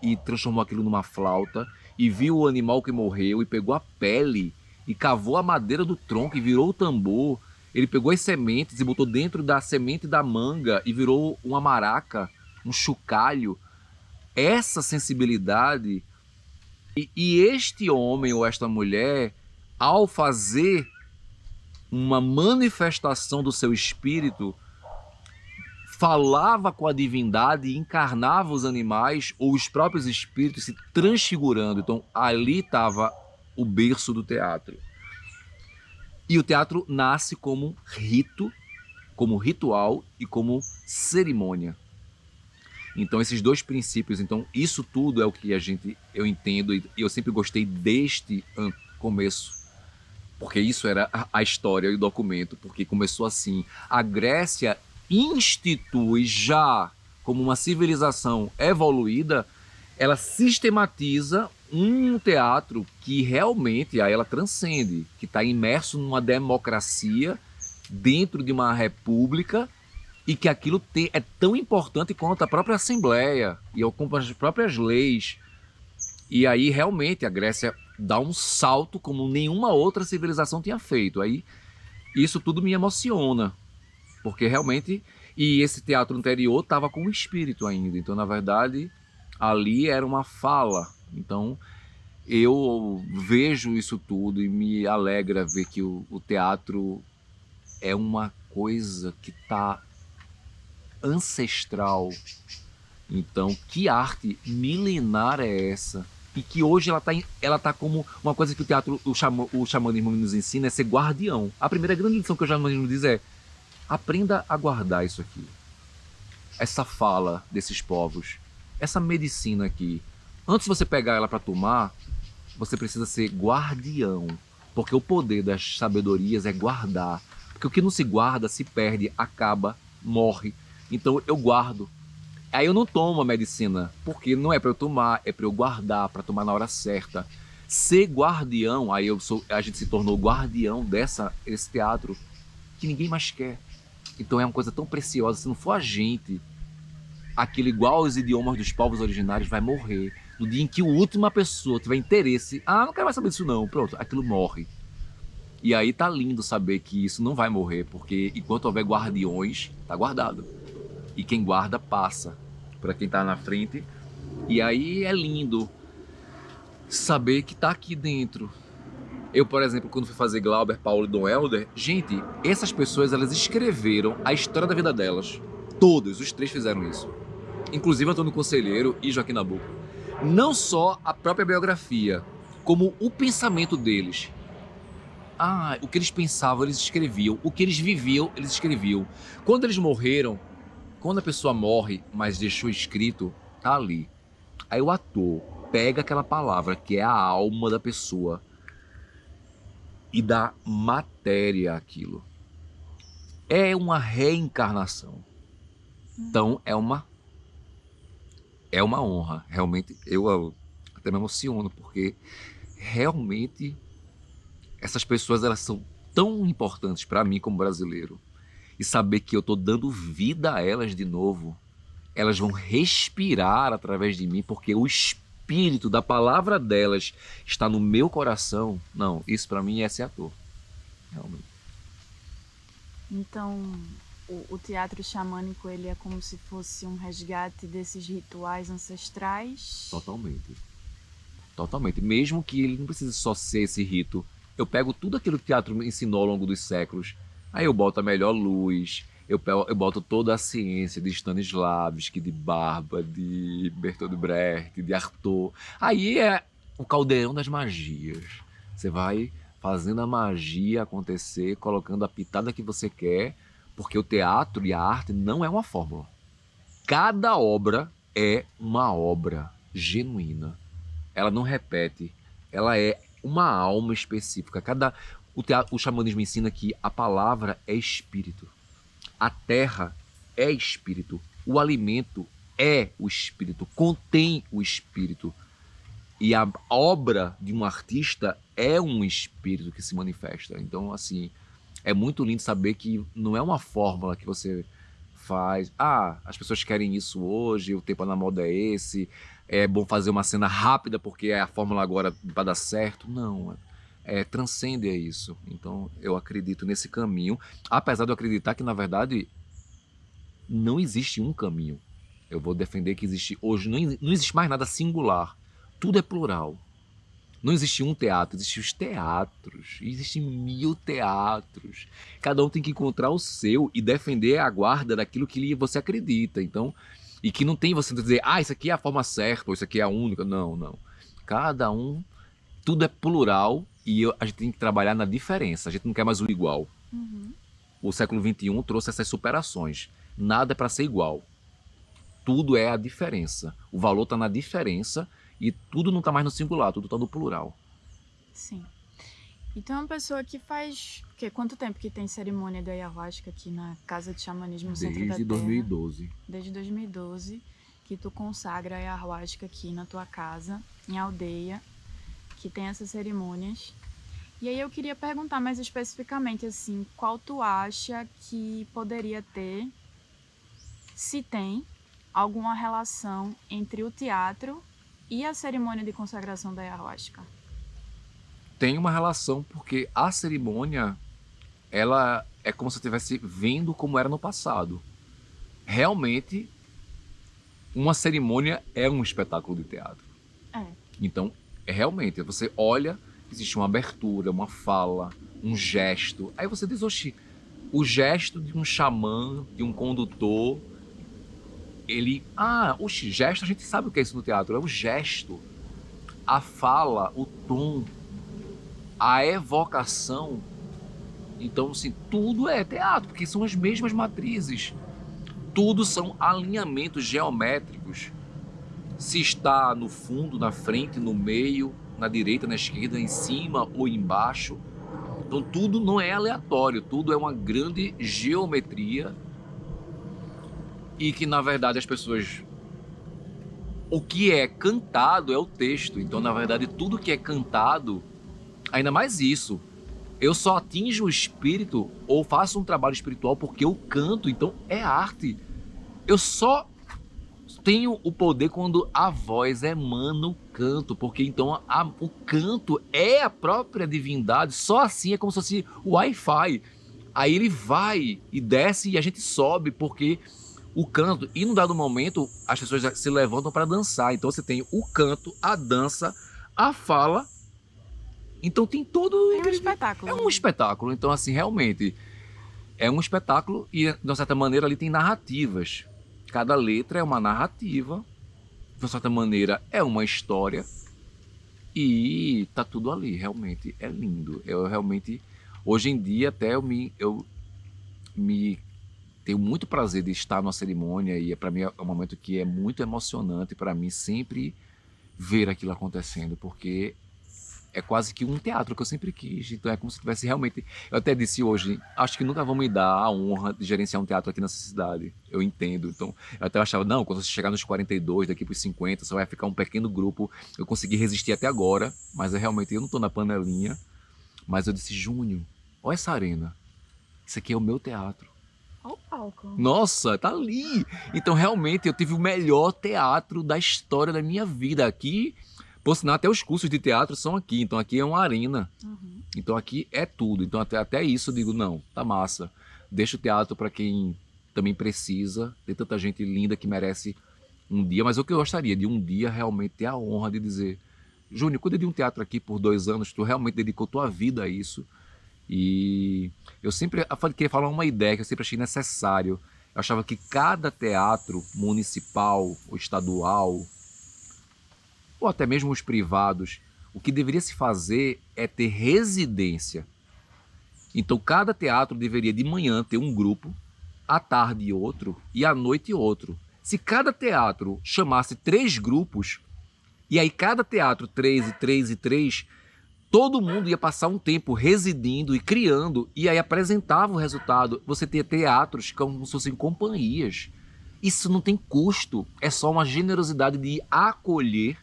e transformou aquilo numa flauta, e viu o animal que morreu e pegou a pele e cavou a madeira do tronco e virou o tambor. Ele pegou as sementes e botou dentro da semente da manga e virou uma maraca, um chocalho. Essa sensibilidade, e este homem ou esta mulher, ao fazer uma manifestação do seu espírito, falava com a divindade e encarnava os animais ou os próprios espíritos se transfigurando. Então ali estava o berço do teatro. E o teatro nasce como rito, como ritual e como cerimônia. Então esses dois princípios, então isso tudo é o que eu entendo, e eu sempre gostei deste começo, porque isso era a história e o documento, porque começou assim. A Grécia institui já como uma civilização evoluída, ela sistematiza um teatro que realmente aí ela transcende, que está imerso numa democracia dentro de uma república, e que aquilo é tão importante quanto a própria Assembleia e as próprias leis. E aí realmente a Grécia dá um salto como nenhuma outra civilização tinha feito. Aí isso tudo me emociona, porque realmente, e esse teatro anterior estava com o espírito ainda, então na verdade ali era uma fala. Então eu vejo isso tudo e me alegra ver que o teatro é uma coisa que está ancestral. Então, que arte milenar é essa? E que hoje ela tá como uma coisa que o teatro, o xamanismo nos ensina, é ser guardião. A primeira grande lição que o xamanismo diz é: aprenda a guardar isso aqui. Essa fala desses povos, essa medicina aqui. Antes de você pegar ela para tomar, você precisa ser guardião. Porque o poder das sabedorias é guardar. Porque o que não se guarda se perde, acaba, morre. Então eu guardo. Aí eu não tomo a medicina, porque não é para eu tomar, é para eu guardar, para tomar na hora certa. Ser guardião, a gente se tornou guardião desse teatro, que ninguém mais quer. Então é uma coisa tão preciosa. Se não for a gente, aquilo igual aos idiomas dos povos originários vai morrer. No dia em que a última pessoa tiver interesse, não quero mais saber disso não, pronto, aquilo morre. E aí tá lindo saber que isso não vai morrer, porque enquanto houver guardiões, tá guardado. E quem guarda passa para quem tá na frente. E aí é lindo saber que tá aqui dentro. Eu, por exemplo, quando fui fazer Glauber, Paulo e Dom Helder, gente, essas pessoas, elas escreveram a história da vida delas. Todos, os três fizeram isso. Inclusive Antônio Conselheiro e Joaquim Nabuco. Não só a própria biografia, como o pensamento deles. O que eles pensavam, eles escreviam. O que eles viviam, eles escreviam. Quando eles morreram, quando a pessoa morre, mas deixou escrito, tá ali. Aí o ator pega aquela palavra, que é a alma da pessoa, e dá matéria àquilo. É uma reencarnação. Então é uma honra. Realmente, eu até me emociono, porque realmente essas pessoas, elas são tão importantes para mim como brasileiro. E saber que eu estou dando vida a elas de novo, elas vão respirar através de mim, porque o espírito da palavra delas está no meu coração. Não, isso para mim é ser ator. Realmente. Então, o teatro xamânico, ele é como se fosse um resgate desses rituais ancestrais? Totalmente. Totalmente. Mesmo que ele não precise só ser esse rito. Eu pego tudo aquilo que o teatro me ensinou ao longo dos séculos. Aí eu boto a melhor luz, eu boto toda a ciência de Stanislavski, de Barba, de Bertolt Brecht, de Artaud. Aí é o caldeirão das magias. Você vai fazendo a magia acontecer, colocando a pitada que você quer, porque o teatro e a arte não é uma fórmula. Cada obra é uma obra genuína. Ela não repete, ela é uma alma específica. O xamanismo ensina que a palavra é espírito, a terra é espírito, o alimento é o espírito, contém o espírito. E a obra de um artista é um espírito que se manifesta. Então, assim, é muito lindo saber que não é uma fórmula que você faz. As pessoas querem isso hoje, o tempo na moda é esse, é bom fazer uma cena rápida porque é a fórmula agora para dar certo. Não, transcende a isso. Então, eu acredito nesse caminho, apesar de eu acreditar que, na verdade, não existe um caminho. Eu vou defender que existe hoje, não existe mais nada singular. Tudo é plural. Não existe um teatro, existem os teatros. Existem 1000 teatros. Cada um tem que encontrar o seu e defender a guarda daquilo que você acredita. Então, e que não tem você dizer, isso aqui é a forma certa, ou isso aqui é a única. Não, não. Cada um, tudo é plural e a gente tem que trabalhar na diferença. A gente não quer mais o igual. O século XXI trouxe essas superações. Nada é para ser igual. Tudo é a diferença. O valor está na diferença. E tudo não está mais no singular, tudo está no plural. Sim. Então, é uma pessoa que faz... Quanto tempo que tem cerimônia da ayahuasca aqui na Casa de Xamanismo Centro da Terra? Desde 2012. Desde 2012, que tu consagra a ayahuasca aqui na tua casa, em aldeia, que tem essas cerimônias. E aí eu queria perguntar mais especificamente, assim, qual tu acha que poderia ter, se tem, alguma relação entre o teatro e a cerimônia de consagração da ayahuasca? Tem uma relação, porque a cerimônia, ela é como se eu estivesse vendo como era no passado. Realmente, uma cerimônia é um espetáculo de teatro. Então, realmente, você olha, existe uma abertura, uma fala, um gesto. Aí você diz, oxi, o gesto de um xamã, de um condutor, oxi, gesto, a gente sabe o que é isso no teatro, é o gesto, a fala, o tom, a evocação. Então, assim, tudo é teatro, porque são as mesmas matrizes. Tudo são alinhamentos geométricos. Se está no fundo, na frente, no meio, na direita, na esquerda, em cima ou embaixo. Então, tudo não é aleatório, tudo é uma grande geometria. E que, na verdade, as pessoas... O que é cantado é o texto. Então, na verdade, tudo que é cantado, ainda mais isso, Eu só atinjo o espírito ou faço um trabalho espiritual porque eu canto, então é arte. Eu só tenho o poder quando a voz emana o canto, porque então o canto é a própria divindade, só assim é como se fosse o Wi-Fi. Aí ele vai e desce e a gente sobe, porque o canto, e num dado momento as pessoas se levantam para dançar, então você tem o canto, a dança, a fala, então tem todo... É um espetáculo. É um espetáculo, então assim, realmente é um espetáculo e de uma certa maneira ali tem narrativas. Cada letra é uma narrativa, de uma certa maneira é uma história e tá tudo ali, realmente é lindo. Eu realmente, hoje em dia até eu me tenho muito prazer de estar numa cerimônia e para mim é um momento que é muito emocionante para mim sempre ver aquilo acontecendo, porque é quase que um teatro que eu sempre quis. Então é como se tivesse realmente... Eu até disse hoje, acho que nunca vão me dar a honra de gerenciar um teatro aqui nessa cidade. Eu entendo. Então eu até achava, não, quando você chegar nos 42, daqui para os 50, só vai ficar um pequeno grupo. Eu consegui resistir até agora, mas eu não estou na panelinha. Mas eu disse, Júnior, olha essa arena. Isso aqui é o meu teatro. Olha o palco. Nossa, tá ali. Então realmente eu tive o melhor teatro da história da minha vida aqui. Por sinal, até os cursos de teatro são aqui, então aqui é uma arena. Uhum. Então aqui é tudo. Então até isso eu digo, não, tá massa. Deixa o teatro para quem também precisa. Tem tanta gente linda que merece um dia. Mas o que eu gostaria de um dia realmente ter a honra de dizer, Júnior, cuida de um teatro aqui por 2 anos, tu realmente dedicou tua vida a isso. E eu sempre queria falar uma ideia que eu sempre achei necessário. Eu achava que cada teatro municipal ou estadual, ou até mesmo os privados, o que deveria se fazer é ter residência. Então cada teatro deveria de manhã ter um grupo, à tarde outro e à noite outro. Se cada teatro chamasse 3 grupos, e aí cada teatro 3 e 3 e 3, todo mundo ia passar um tempo residindo e criando, e aí apresentava o resultado. Você tinha teatros como se fossem companhias. Isso não tem custo, é só uma generosidade de acolher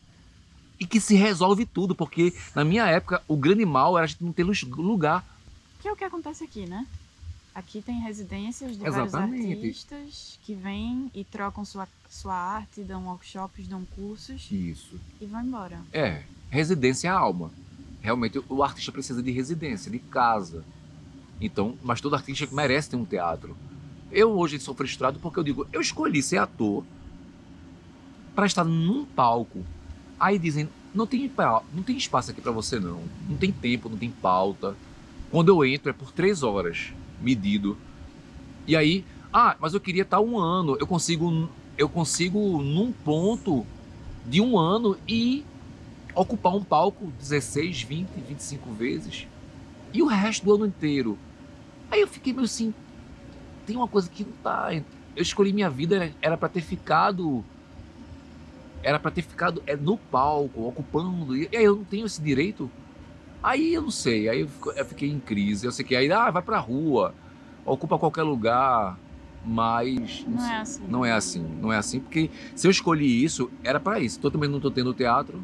e que se resolve tudo, porque na minha época o grande mal era a gente não ter lugar. Que é o que acontece aqui, né? Aqui tem residências de Exatamente. vários artistas que vêm e trocam sua arte, dão workshops, dão cursos Isso. e vão embora. É, residência é a alma. Realmente o artista precisa de residência, de casa. Então, mas todo artista merece ter um teatro. Eu hoje sou frustrado porque eu digo, eu escolhi ser ator para estar num palco. Aí dizem, não tem espaço aqui para você não. Não tem tempo, não tem pauta. Quando eu entro é por 3 horas, medido. E aí, mas eu queria estar 1 ano. Eu consigo num ponto de 1 ano e ocupar um palco 16, 20, 25 vezes. E o resto do ano inteiro. Aí eu fiquei meio assim, tem uma coisa que não tá... Eu escolhi minha vida, era para ter ficado no palco, ocupando, e aí eu não tenho esse direito. Aí eu não sei, aí eu fiquei em crise. Eu sei que aí, vai pra rua, ocupa qualquer lugar, mas... Não é assim. Não é assim, porque se eu escolhi isso, era pra isso. Eu também não tô tendo teatro.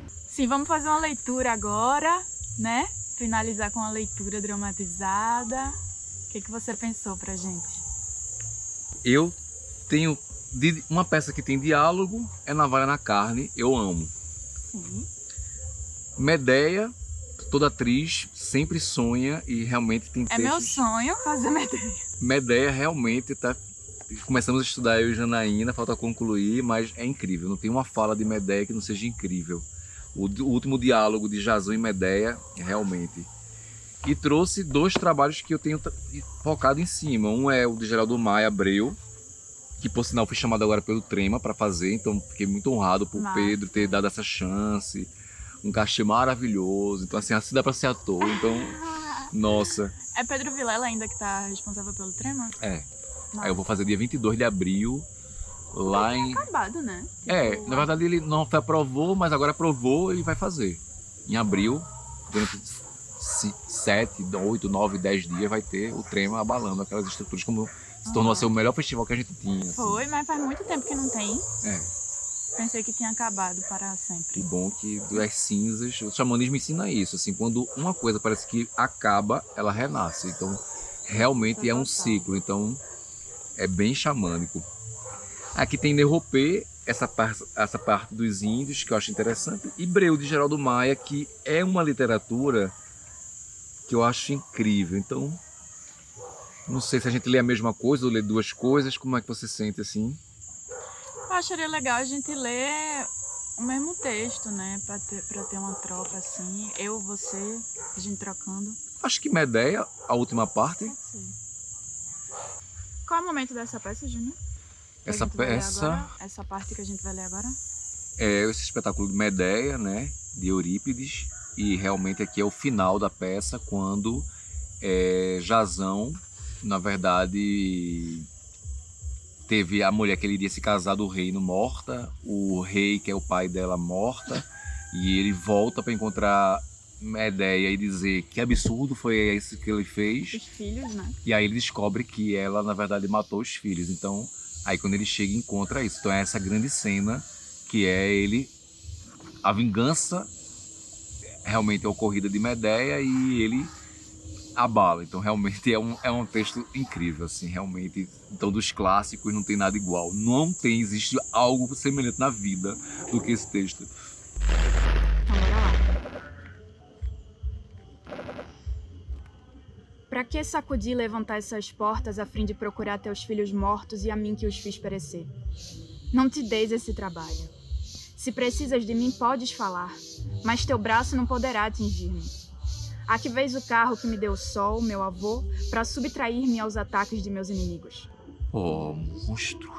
Sim, vamos fazer uma leitura agora, né? Finalizar com uma leitura dramatizada. O que você pensou pra gente? Eu tenho uma peça que tem diálogo, é Navalha na Carne, eu amo. Sim. Medeia, toda atriz sempre sonha e realmente tem textos... É meu sonho fazer Medeia. Medeia realmente tá... Começamos a estudar eu e Janaína, falta concluir, mas é incrível. Não tem uma fala de Medeia que não seja incrível. O último diálogo de Jason e Medeia, realmente. E trouxe 2 trabalhos que eu tenho focado em cima. Um é o de Geraldo Maia, Abreu, que por sinal fui chamado agora pelo Trema para fazer, então fiquei muito honrado por Pedro ter dado essa chance. Um cachê maravilhoso, então assim dá para ser ator, então, nossa. É Pedro Vilela ainda que tá responsável pelo Trema? É, aí eu vou fazer dia 22 de abril, lá em... Acabado, né? Na verdade ele não aprovou, mas agora aprovou e vai fazer. Em abril, durante 7, 8, 9, 10 dias vai ter o Trema abalando aquelas estruturas, como se tornou a ser o melhor festival que a gente tinha. Foi, mas faz muito tempo que não tem. Pensei que tinha acabado para Que sempre. bom que das cinzas, o xamanismo ensina isso, assim, quando uma coisa parece que acaba, ela renasce. Então, Isso é realmente é um total. ciclo, então é bem xamânico. Aqui tem Nerropê, essa parte dos índios, que eu acho interessante, e Breu, de Geraldo Maia, que é uma literatura que eu acho incrível. Então, não sei se a gente lê a mesma coisa ou lê duas coisas, como é que você sente assim? Eu acharia legal a gente ler o mesmo texto, né? Pra ter uma troca assim. Eu, você, a gente trocando. Acho que Medeia, a última parte, Pode ser. Qual é o momento dessa peça, Júnior? Que a essa gente vai ler peça agora? Essa parte que a gente vai ler agora? é esse espetáculo de Medeia, né, de Eurípides, e realmente aqui é o final da peça, quando Jasão, na verdade, teve a mulher que ele iria se casar do reino morta, o rei, que é o pai dela, morta, e ele volta para encontrar Medeia e dizer que absurdo foi isso que ele fez, Os filhos, né? e aí ele descobre que ela, na verdade, matou os filhos. Então, aí quando ele chega, encontra isso. Então é essa grande cena, que é ele, a vingança realmente é ocorrida de Medeia e ele abala. Então realmente é um texto incrível, assim, realmente. Então dos clássicos não tem nada igual. Não tem, existe algo semelhante na vida do que esse texto. Então bora lá. Pra que sacudir e levantar essas portas a fim de procurar teus filhos mortos e a mim que os fiz perecer? Não te deis esse trabalho. Se precisas de mim, podes falar, mas teu braço não poderá atingir-me. Aqui vês o carro que me deu o sol, meu avô, para subtrair-me aos ataques de meus inimigos. Oh, monstro!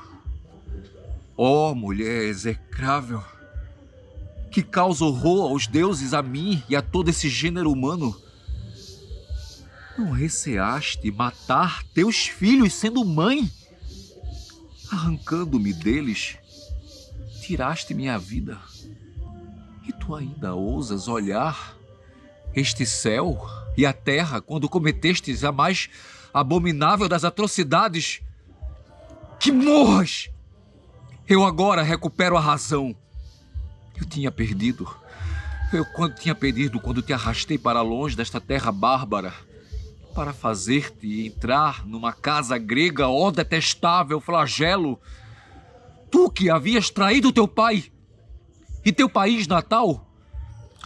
Oh, mulher execrável! Que causa horror aos deuses, a mim e a todo esse gênero humano! Não receaste matar teus filhos sendo mãe? Arrancando-me deles, tiraste minha vida. E tu ainda ousas olhar este céu e a terra quando cometestes a mais abominável das atrocidades? Que morras! Eu agora recupero a razão. Eu tinha perdido. Quando te arrastei para longe desta terra bárbara, para fazer-te entrar numa casa grega, ó detestável flagelo. Tu que havias traído teu pai e teu país natal,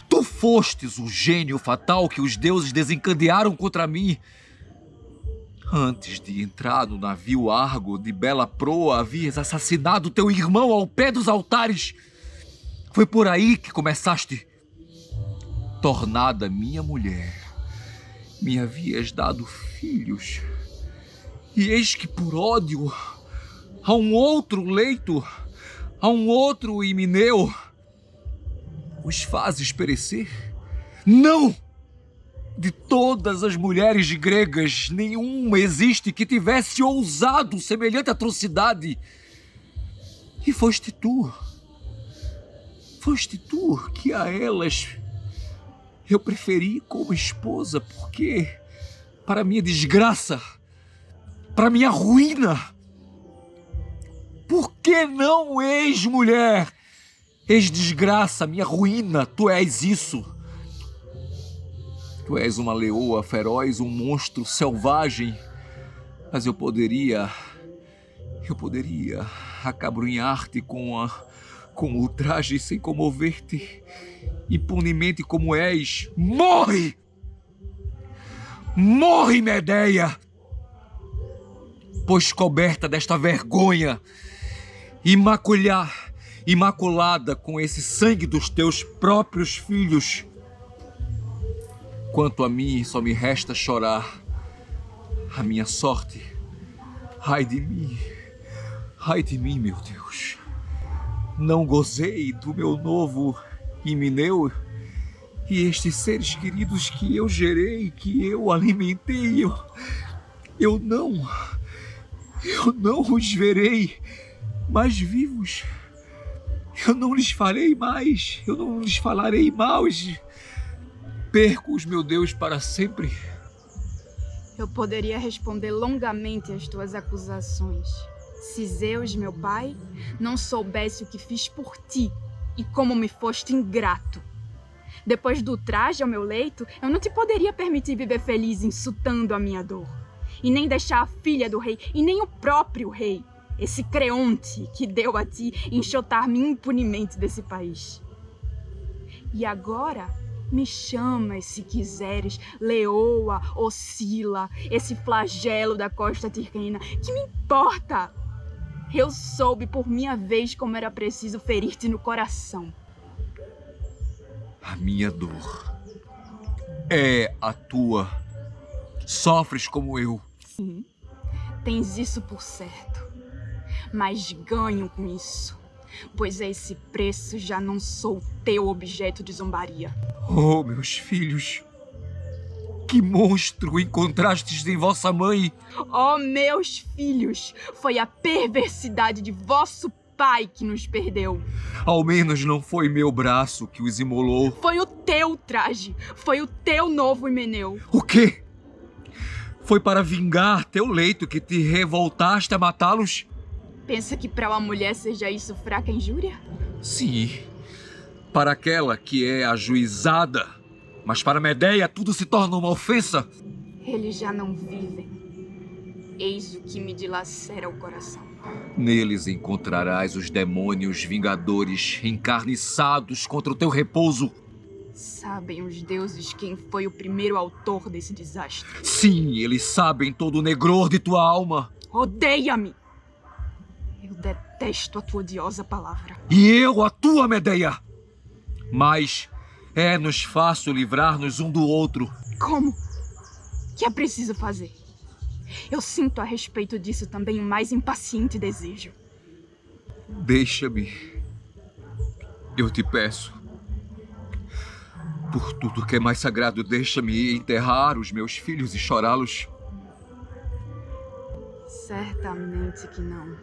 tu fostes o gênio fatal que os deuses desencadearam contra mim. Antes de entrar no navio Argo de bela proa, havias assassinado teu irmão ao pé dos altares. Foi por aí que começaste. Tornada minha mulher, me havias dado filhos. E eis que por ódio a um outro leito, a um outro Himeneu, os fazes perecer? Não! De todas as mulheres gregas, nenhuma existe que tivesse ousado semelhante atrocidade. E foste tu que a elas eu preferi como esposa, porque, para minha desgraça, para minha ruína, por que não, ex-mulher? Ex-desgraça, minha ruína, tu és isso. Tu és uma leoa feroz, um monstro selvagem, mas eu poderia acabrunhar-te com ultraje sem comover-te impunemente como és. Morre! Morre, Medeia! Pois coberta desta vergonha, imaculada com esse sangue dos teus próprios filhos. Quanto a mim, só me resta chorar a minha sorte. Ai de mim, meu Deus. Não gozei do meu novo Himeneu e estes seres queridos que eu gerei, que eu alimentei, eu não os verei mais vivos. Eu não lhes farei mais, eu não lhes falarei mais. Perco-os, meu Deus, para sempre. Eu poderia responder longamente às tuas acusações. Se Zeus, meu pai, não soubesse o que fiz por ti e como me foste ingrato. Depois do traje ao meu leito, eu não te poderia permitir viver feliz insultando a minha dor. E nem deixar a filha do rei, e nem o próprio rei, esse Creonte que deu a ti, enxotar-me impunemente desse país. E agora, me chamas se quiseres, leoa ou Sila, esse flagelo da costa tirrena. Que me importa? Eu soube por minha vez como era preciso ferir-te no coração. A minha dor é a tua. Sofres como eu. Sim, tens isso por certo. Mas ganho com isso, pois a esse preço já não sou teu objeto de zombaria. Oh, meus filhos, que monstro encontrastes em vossa mãe! Oh, meus filhos, foi a perversidade de vosso pai que nos perdeu. Ao menos não foi meu braço que os imolou. Foi o teu traje, foi o teu novo Himeneu. O quê? Foi para vingar teu leito que te revoltaste a matá-los? Pensa que para uma mulher seja isso fraca injúria? Sim, para aquela que é ajuizada. Mas para Medeia tudo se torna uma ofensa. Eles já não vivem. Eis o que me dilacera o coração. Neles encontrarás os demônios vingadores encarniçados contra o teu repouso. Sabem os deuses quem foi o primeiro autor desse desastre. Sim, eles sabem todo o negror de tua alma. Odeia-me! Eu detesto a tua odiosa palavra. E eu a tua, Medeia. Mas é-nos fácil livrar-nos um do outro. Como? Que é preciso fazer? Eu sinto a respeito disso também o mais impaciente desejo. Deixa-me. Eu te peço. Por tudo que é mais sagrado, deixa-me enterrar os meus filhos e chorá-los. Certamente que não.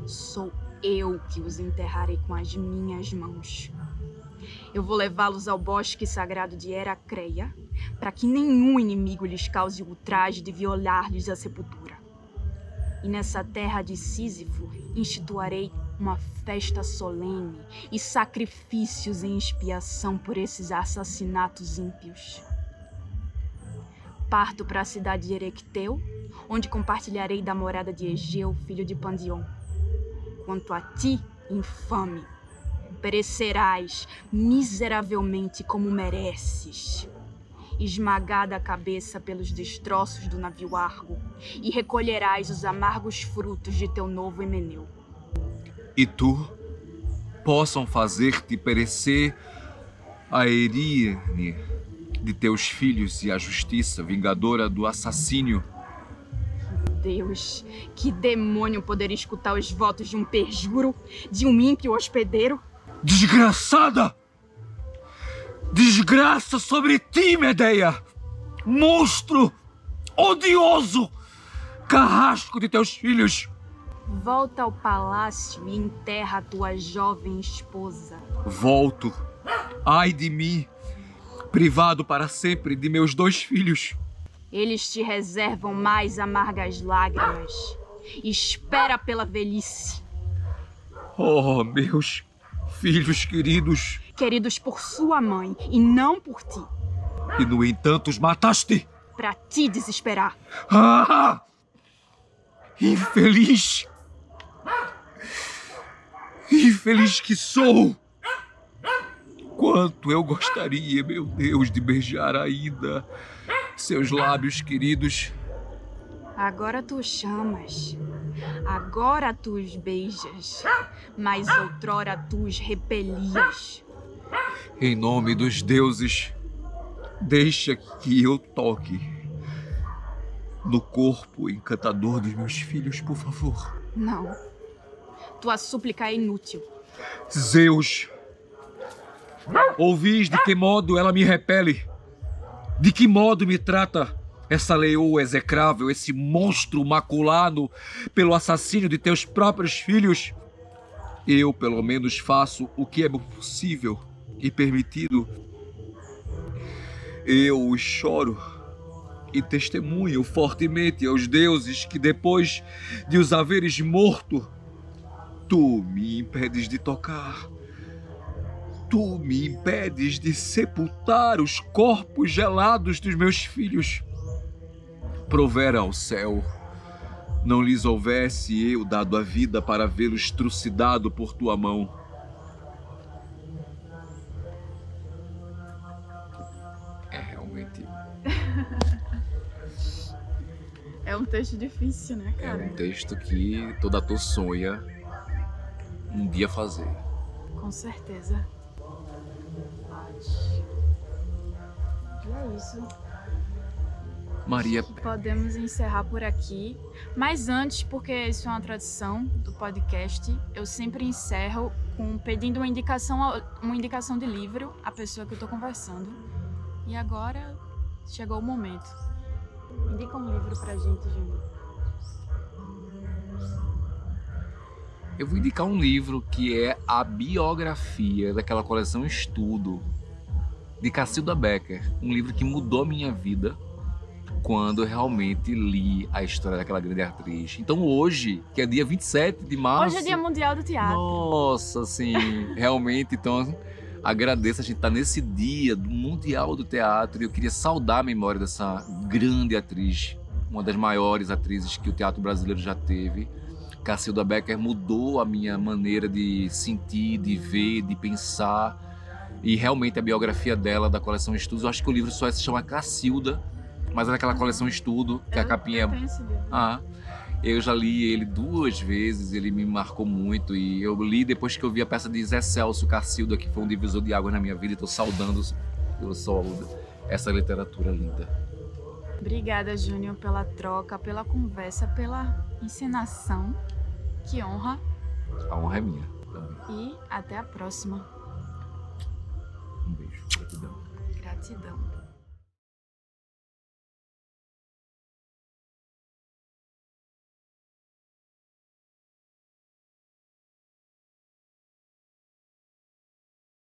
Sou eu que os enterrarei com as minhas mãos. Eu vou levá-los ao bosque sagrado de Heracreia, para que nenhum inimigo lhes cause o ultraje de violar-lhes a sepultura. E nessa terra de Sísifo instituarei uma festa solene e sacrifícios em expiação por esses assassinatos ímpios. Parto para a cidade de Erecteu, onde compartilharei da morada de Egeu, filho de Pandion. Quanto a ti, infame, perecerás miseravelmente como mereces, esmagada a cabeça pelos destroços do navio Argo, e recolherás os amargos frutos de teu novo Himeneu. E tu possam fazer-te perecer a Eríene de teus filhos e a justiça vingadora do assassínio. Deus, que demônio poderia escutar os votos de um perjuro, de um ímpio hospedeiro? Desgraçada! Desgraça sobre ti, Medeia! Monstro! Odioso! Carrasco de teus filhos! Volta ao palácio e enterra a tua jovem esposa. Volto. Ai de mim, privado para sempre de meus 2 filhos. Eles te reservam mais amargas lágrimas. Espera pela velhice. Oh, meus filhos queridos. Queridos por sua mãe e não por ti. E, no entanto, os mataste. Pra te desesperar. Ah! Infeliz! Infeliz que sou! Quanto eu gostaria, meu Deus, de beijar ainda seus lábios queridos. Agora tu os chamas. Agora tu os beijas. Mas outrora tu os repelias. Em nome dos deuses, deixa que eu toque no corpo encantador dos meus filhos, por favor. Não. Tua súplica é inútil. Zeus, ouvis de que modo ela me repele? De que modo me trata essa leoa execrável, esse monstro maculado pelo assassínio de teus próprios filhos? Eu, pelo menos, faço o que é possível e permitido. Eu os choro e testemunho fortemente aos deuses que depois de os haveres morto, tu me impedes de tocar. Tu me impedes de sepultar os corpos gelados dos meus filhos. Provera ao céu, não lhes houvesse eu dado a vida para vê-los trucidado por tua mão. É realmente. É um texto difícil, né, É cara? um texto que todo ator sonha um dia fazer. Com certeza. E é isso. Maria, Acho que podemos encerrar por aqui. Mas antes, porque isso é uma tradição do podcast, eu sempre encerro pedindo uma indicação de livro à pessoa que eu tô conversando. E agora chegou o momento. Indica um livro pra gente, Júnior. eu vou indicar um livro que é a biografia daquela coleção Estudo, de Cacilda Becker. Um livro que mudou a minha vida quando eu realmente li a história daquela grande atriz. Então hoje, que é dia 27 de março... Hoje é Dia Mundial do Teatro. Nossa, assim, realmente, então agradeço a gente estar nesse dia do Mundial do Teatro e eu queria saudar a memória dessa grande atriz, uma das maiores atrizes que o teatro brasileiro já teve. Cacilda Becker mudou a minha maneira de sentir, de ver, de pensar, e realmente a biografia dela, da coleção Estudos, eu acho que o livro só se chama Cacilda, mas é daquela coleção Estudo, que a capinha Eu é... tenho esse livro. Eu já li ele 2 vezes, ele me marcou muito e eu li depois que eu vi a peça de Zé Celso Cacilda, que foi um divisor de águas na minha vida, e estou saudando essa literatura linda. Obrigada, Júnior, pela troca, pela conversa, pela encenação. Que honra. A honra é minha também. E até a próxima. Um beijo. Gratidão. Gratidão.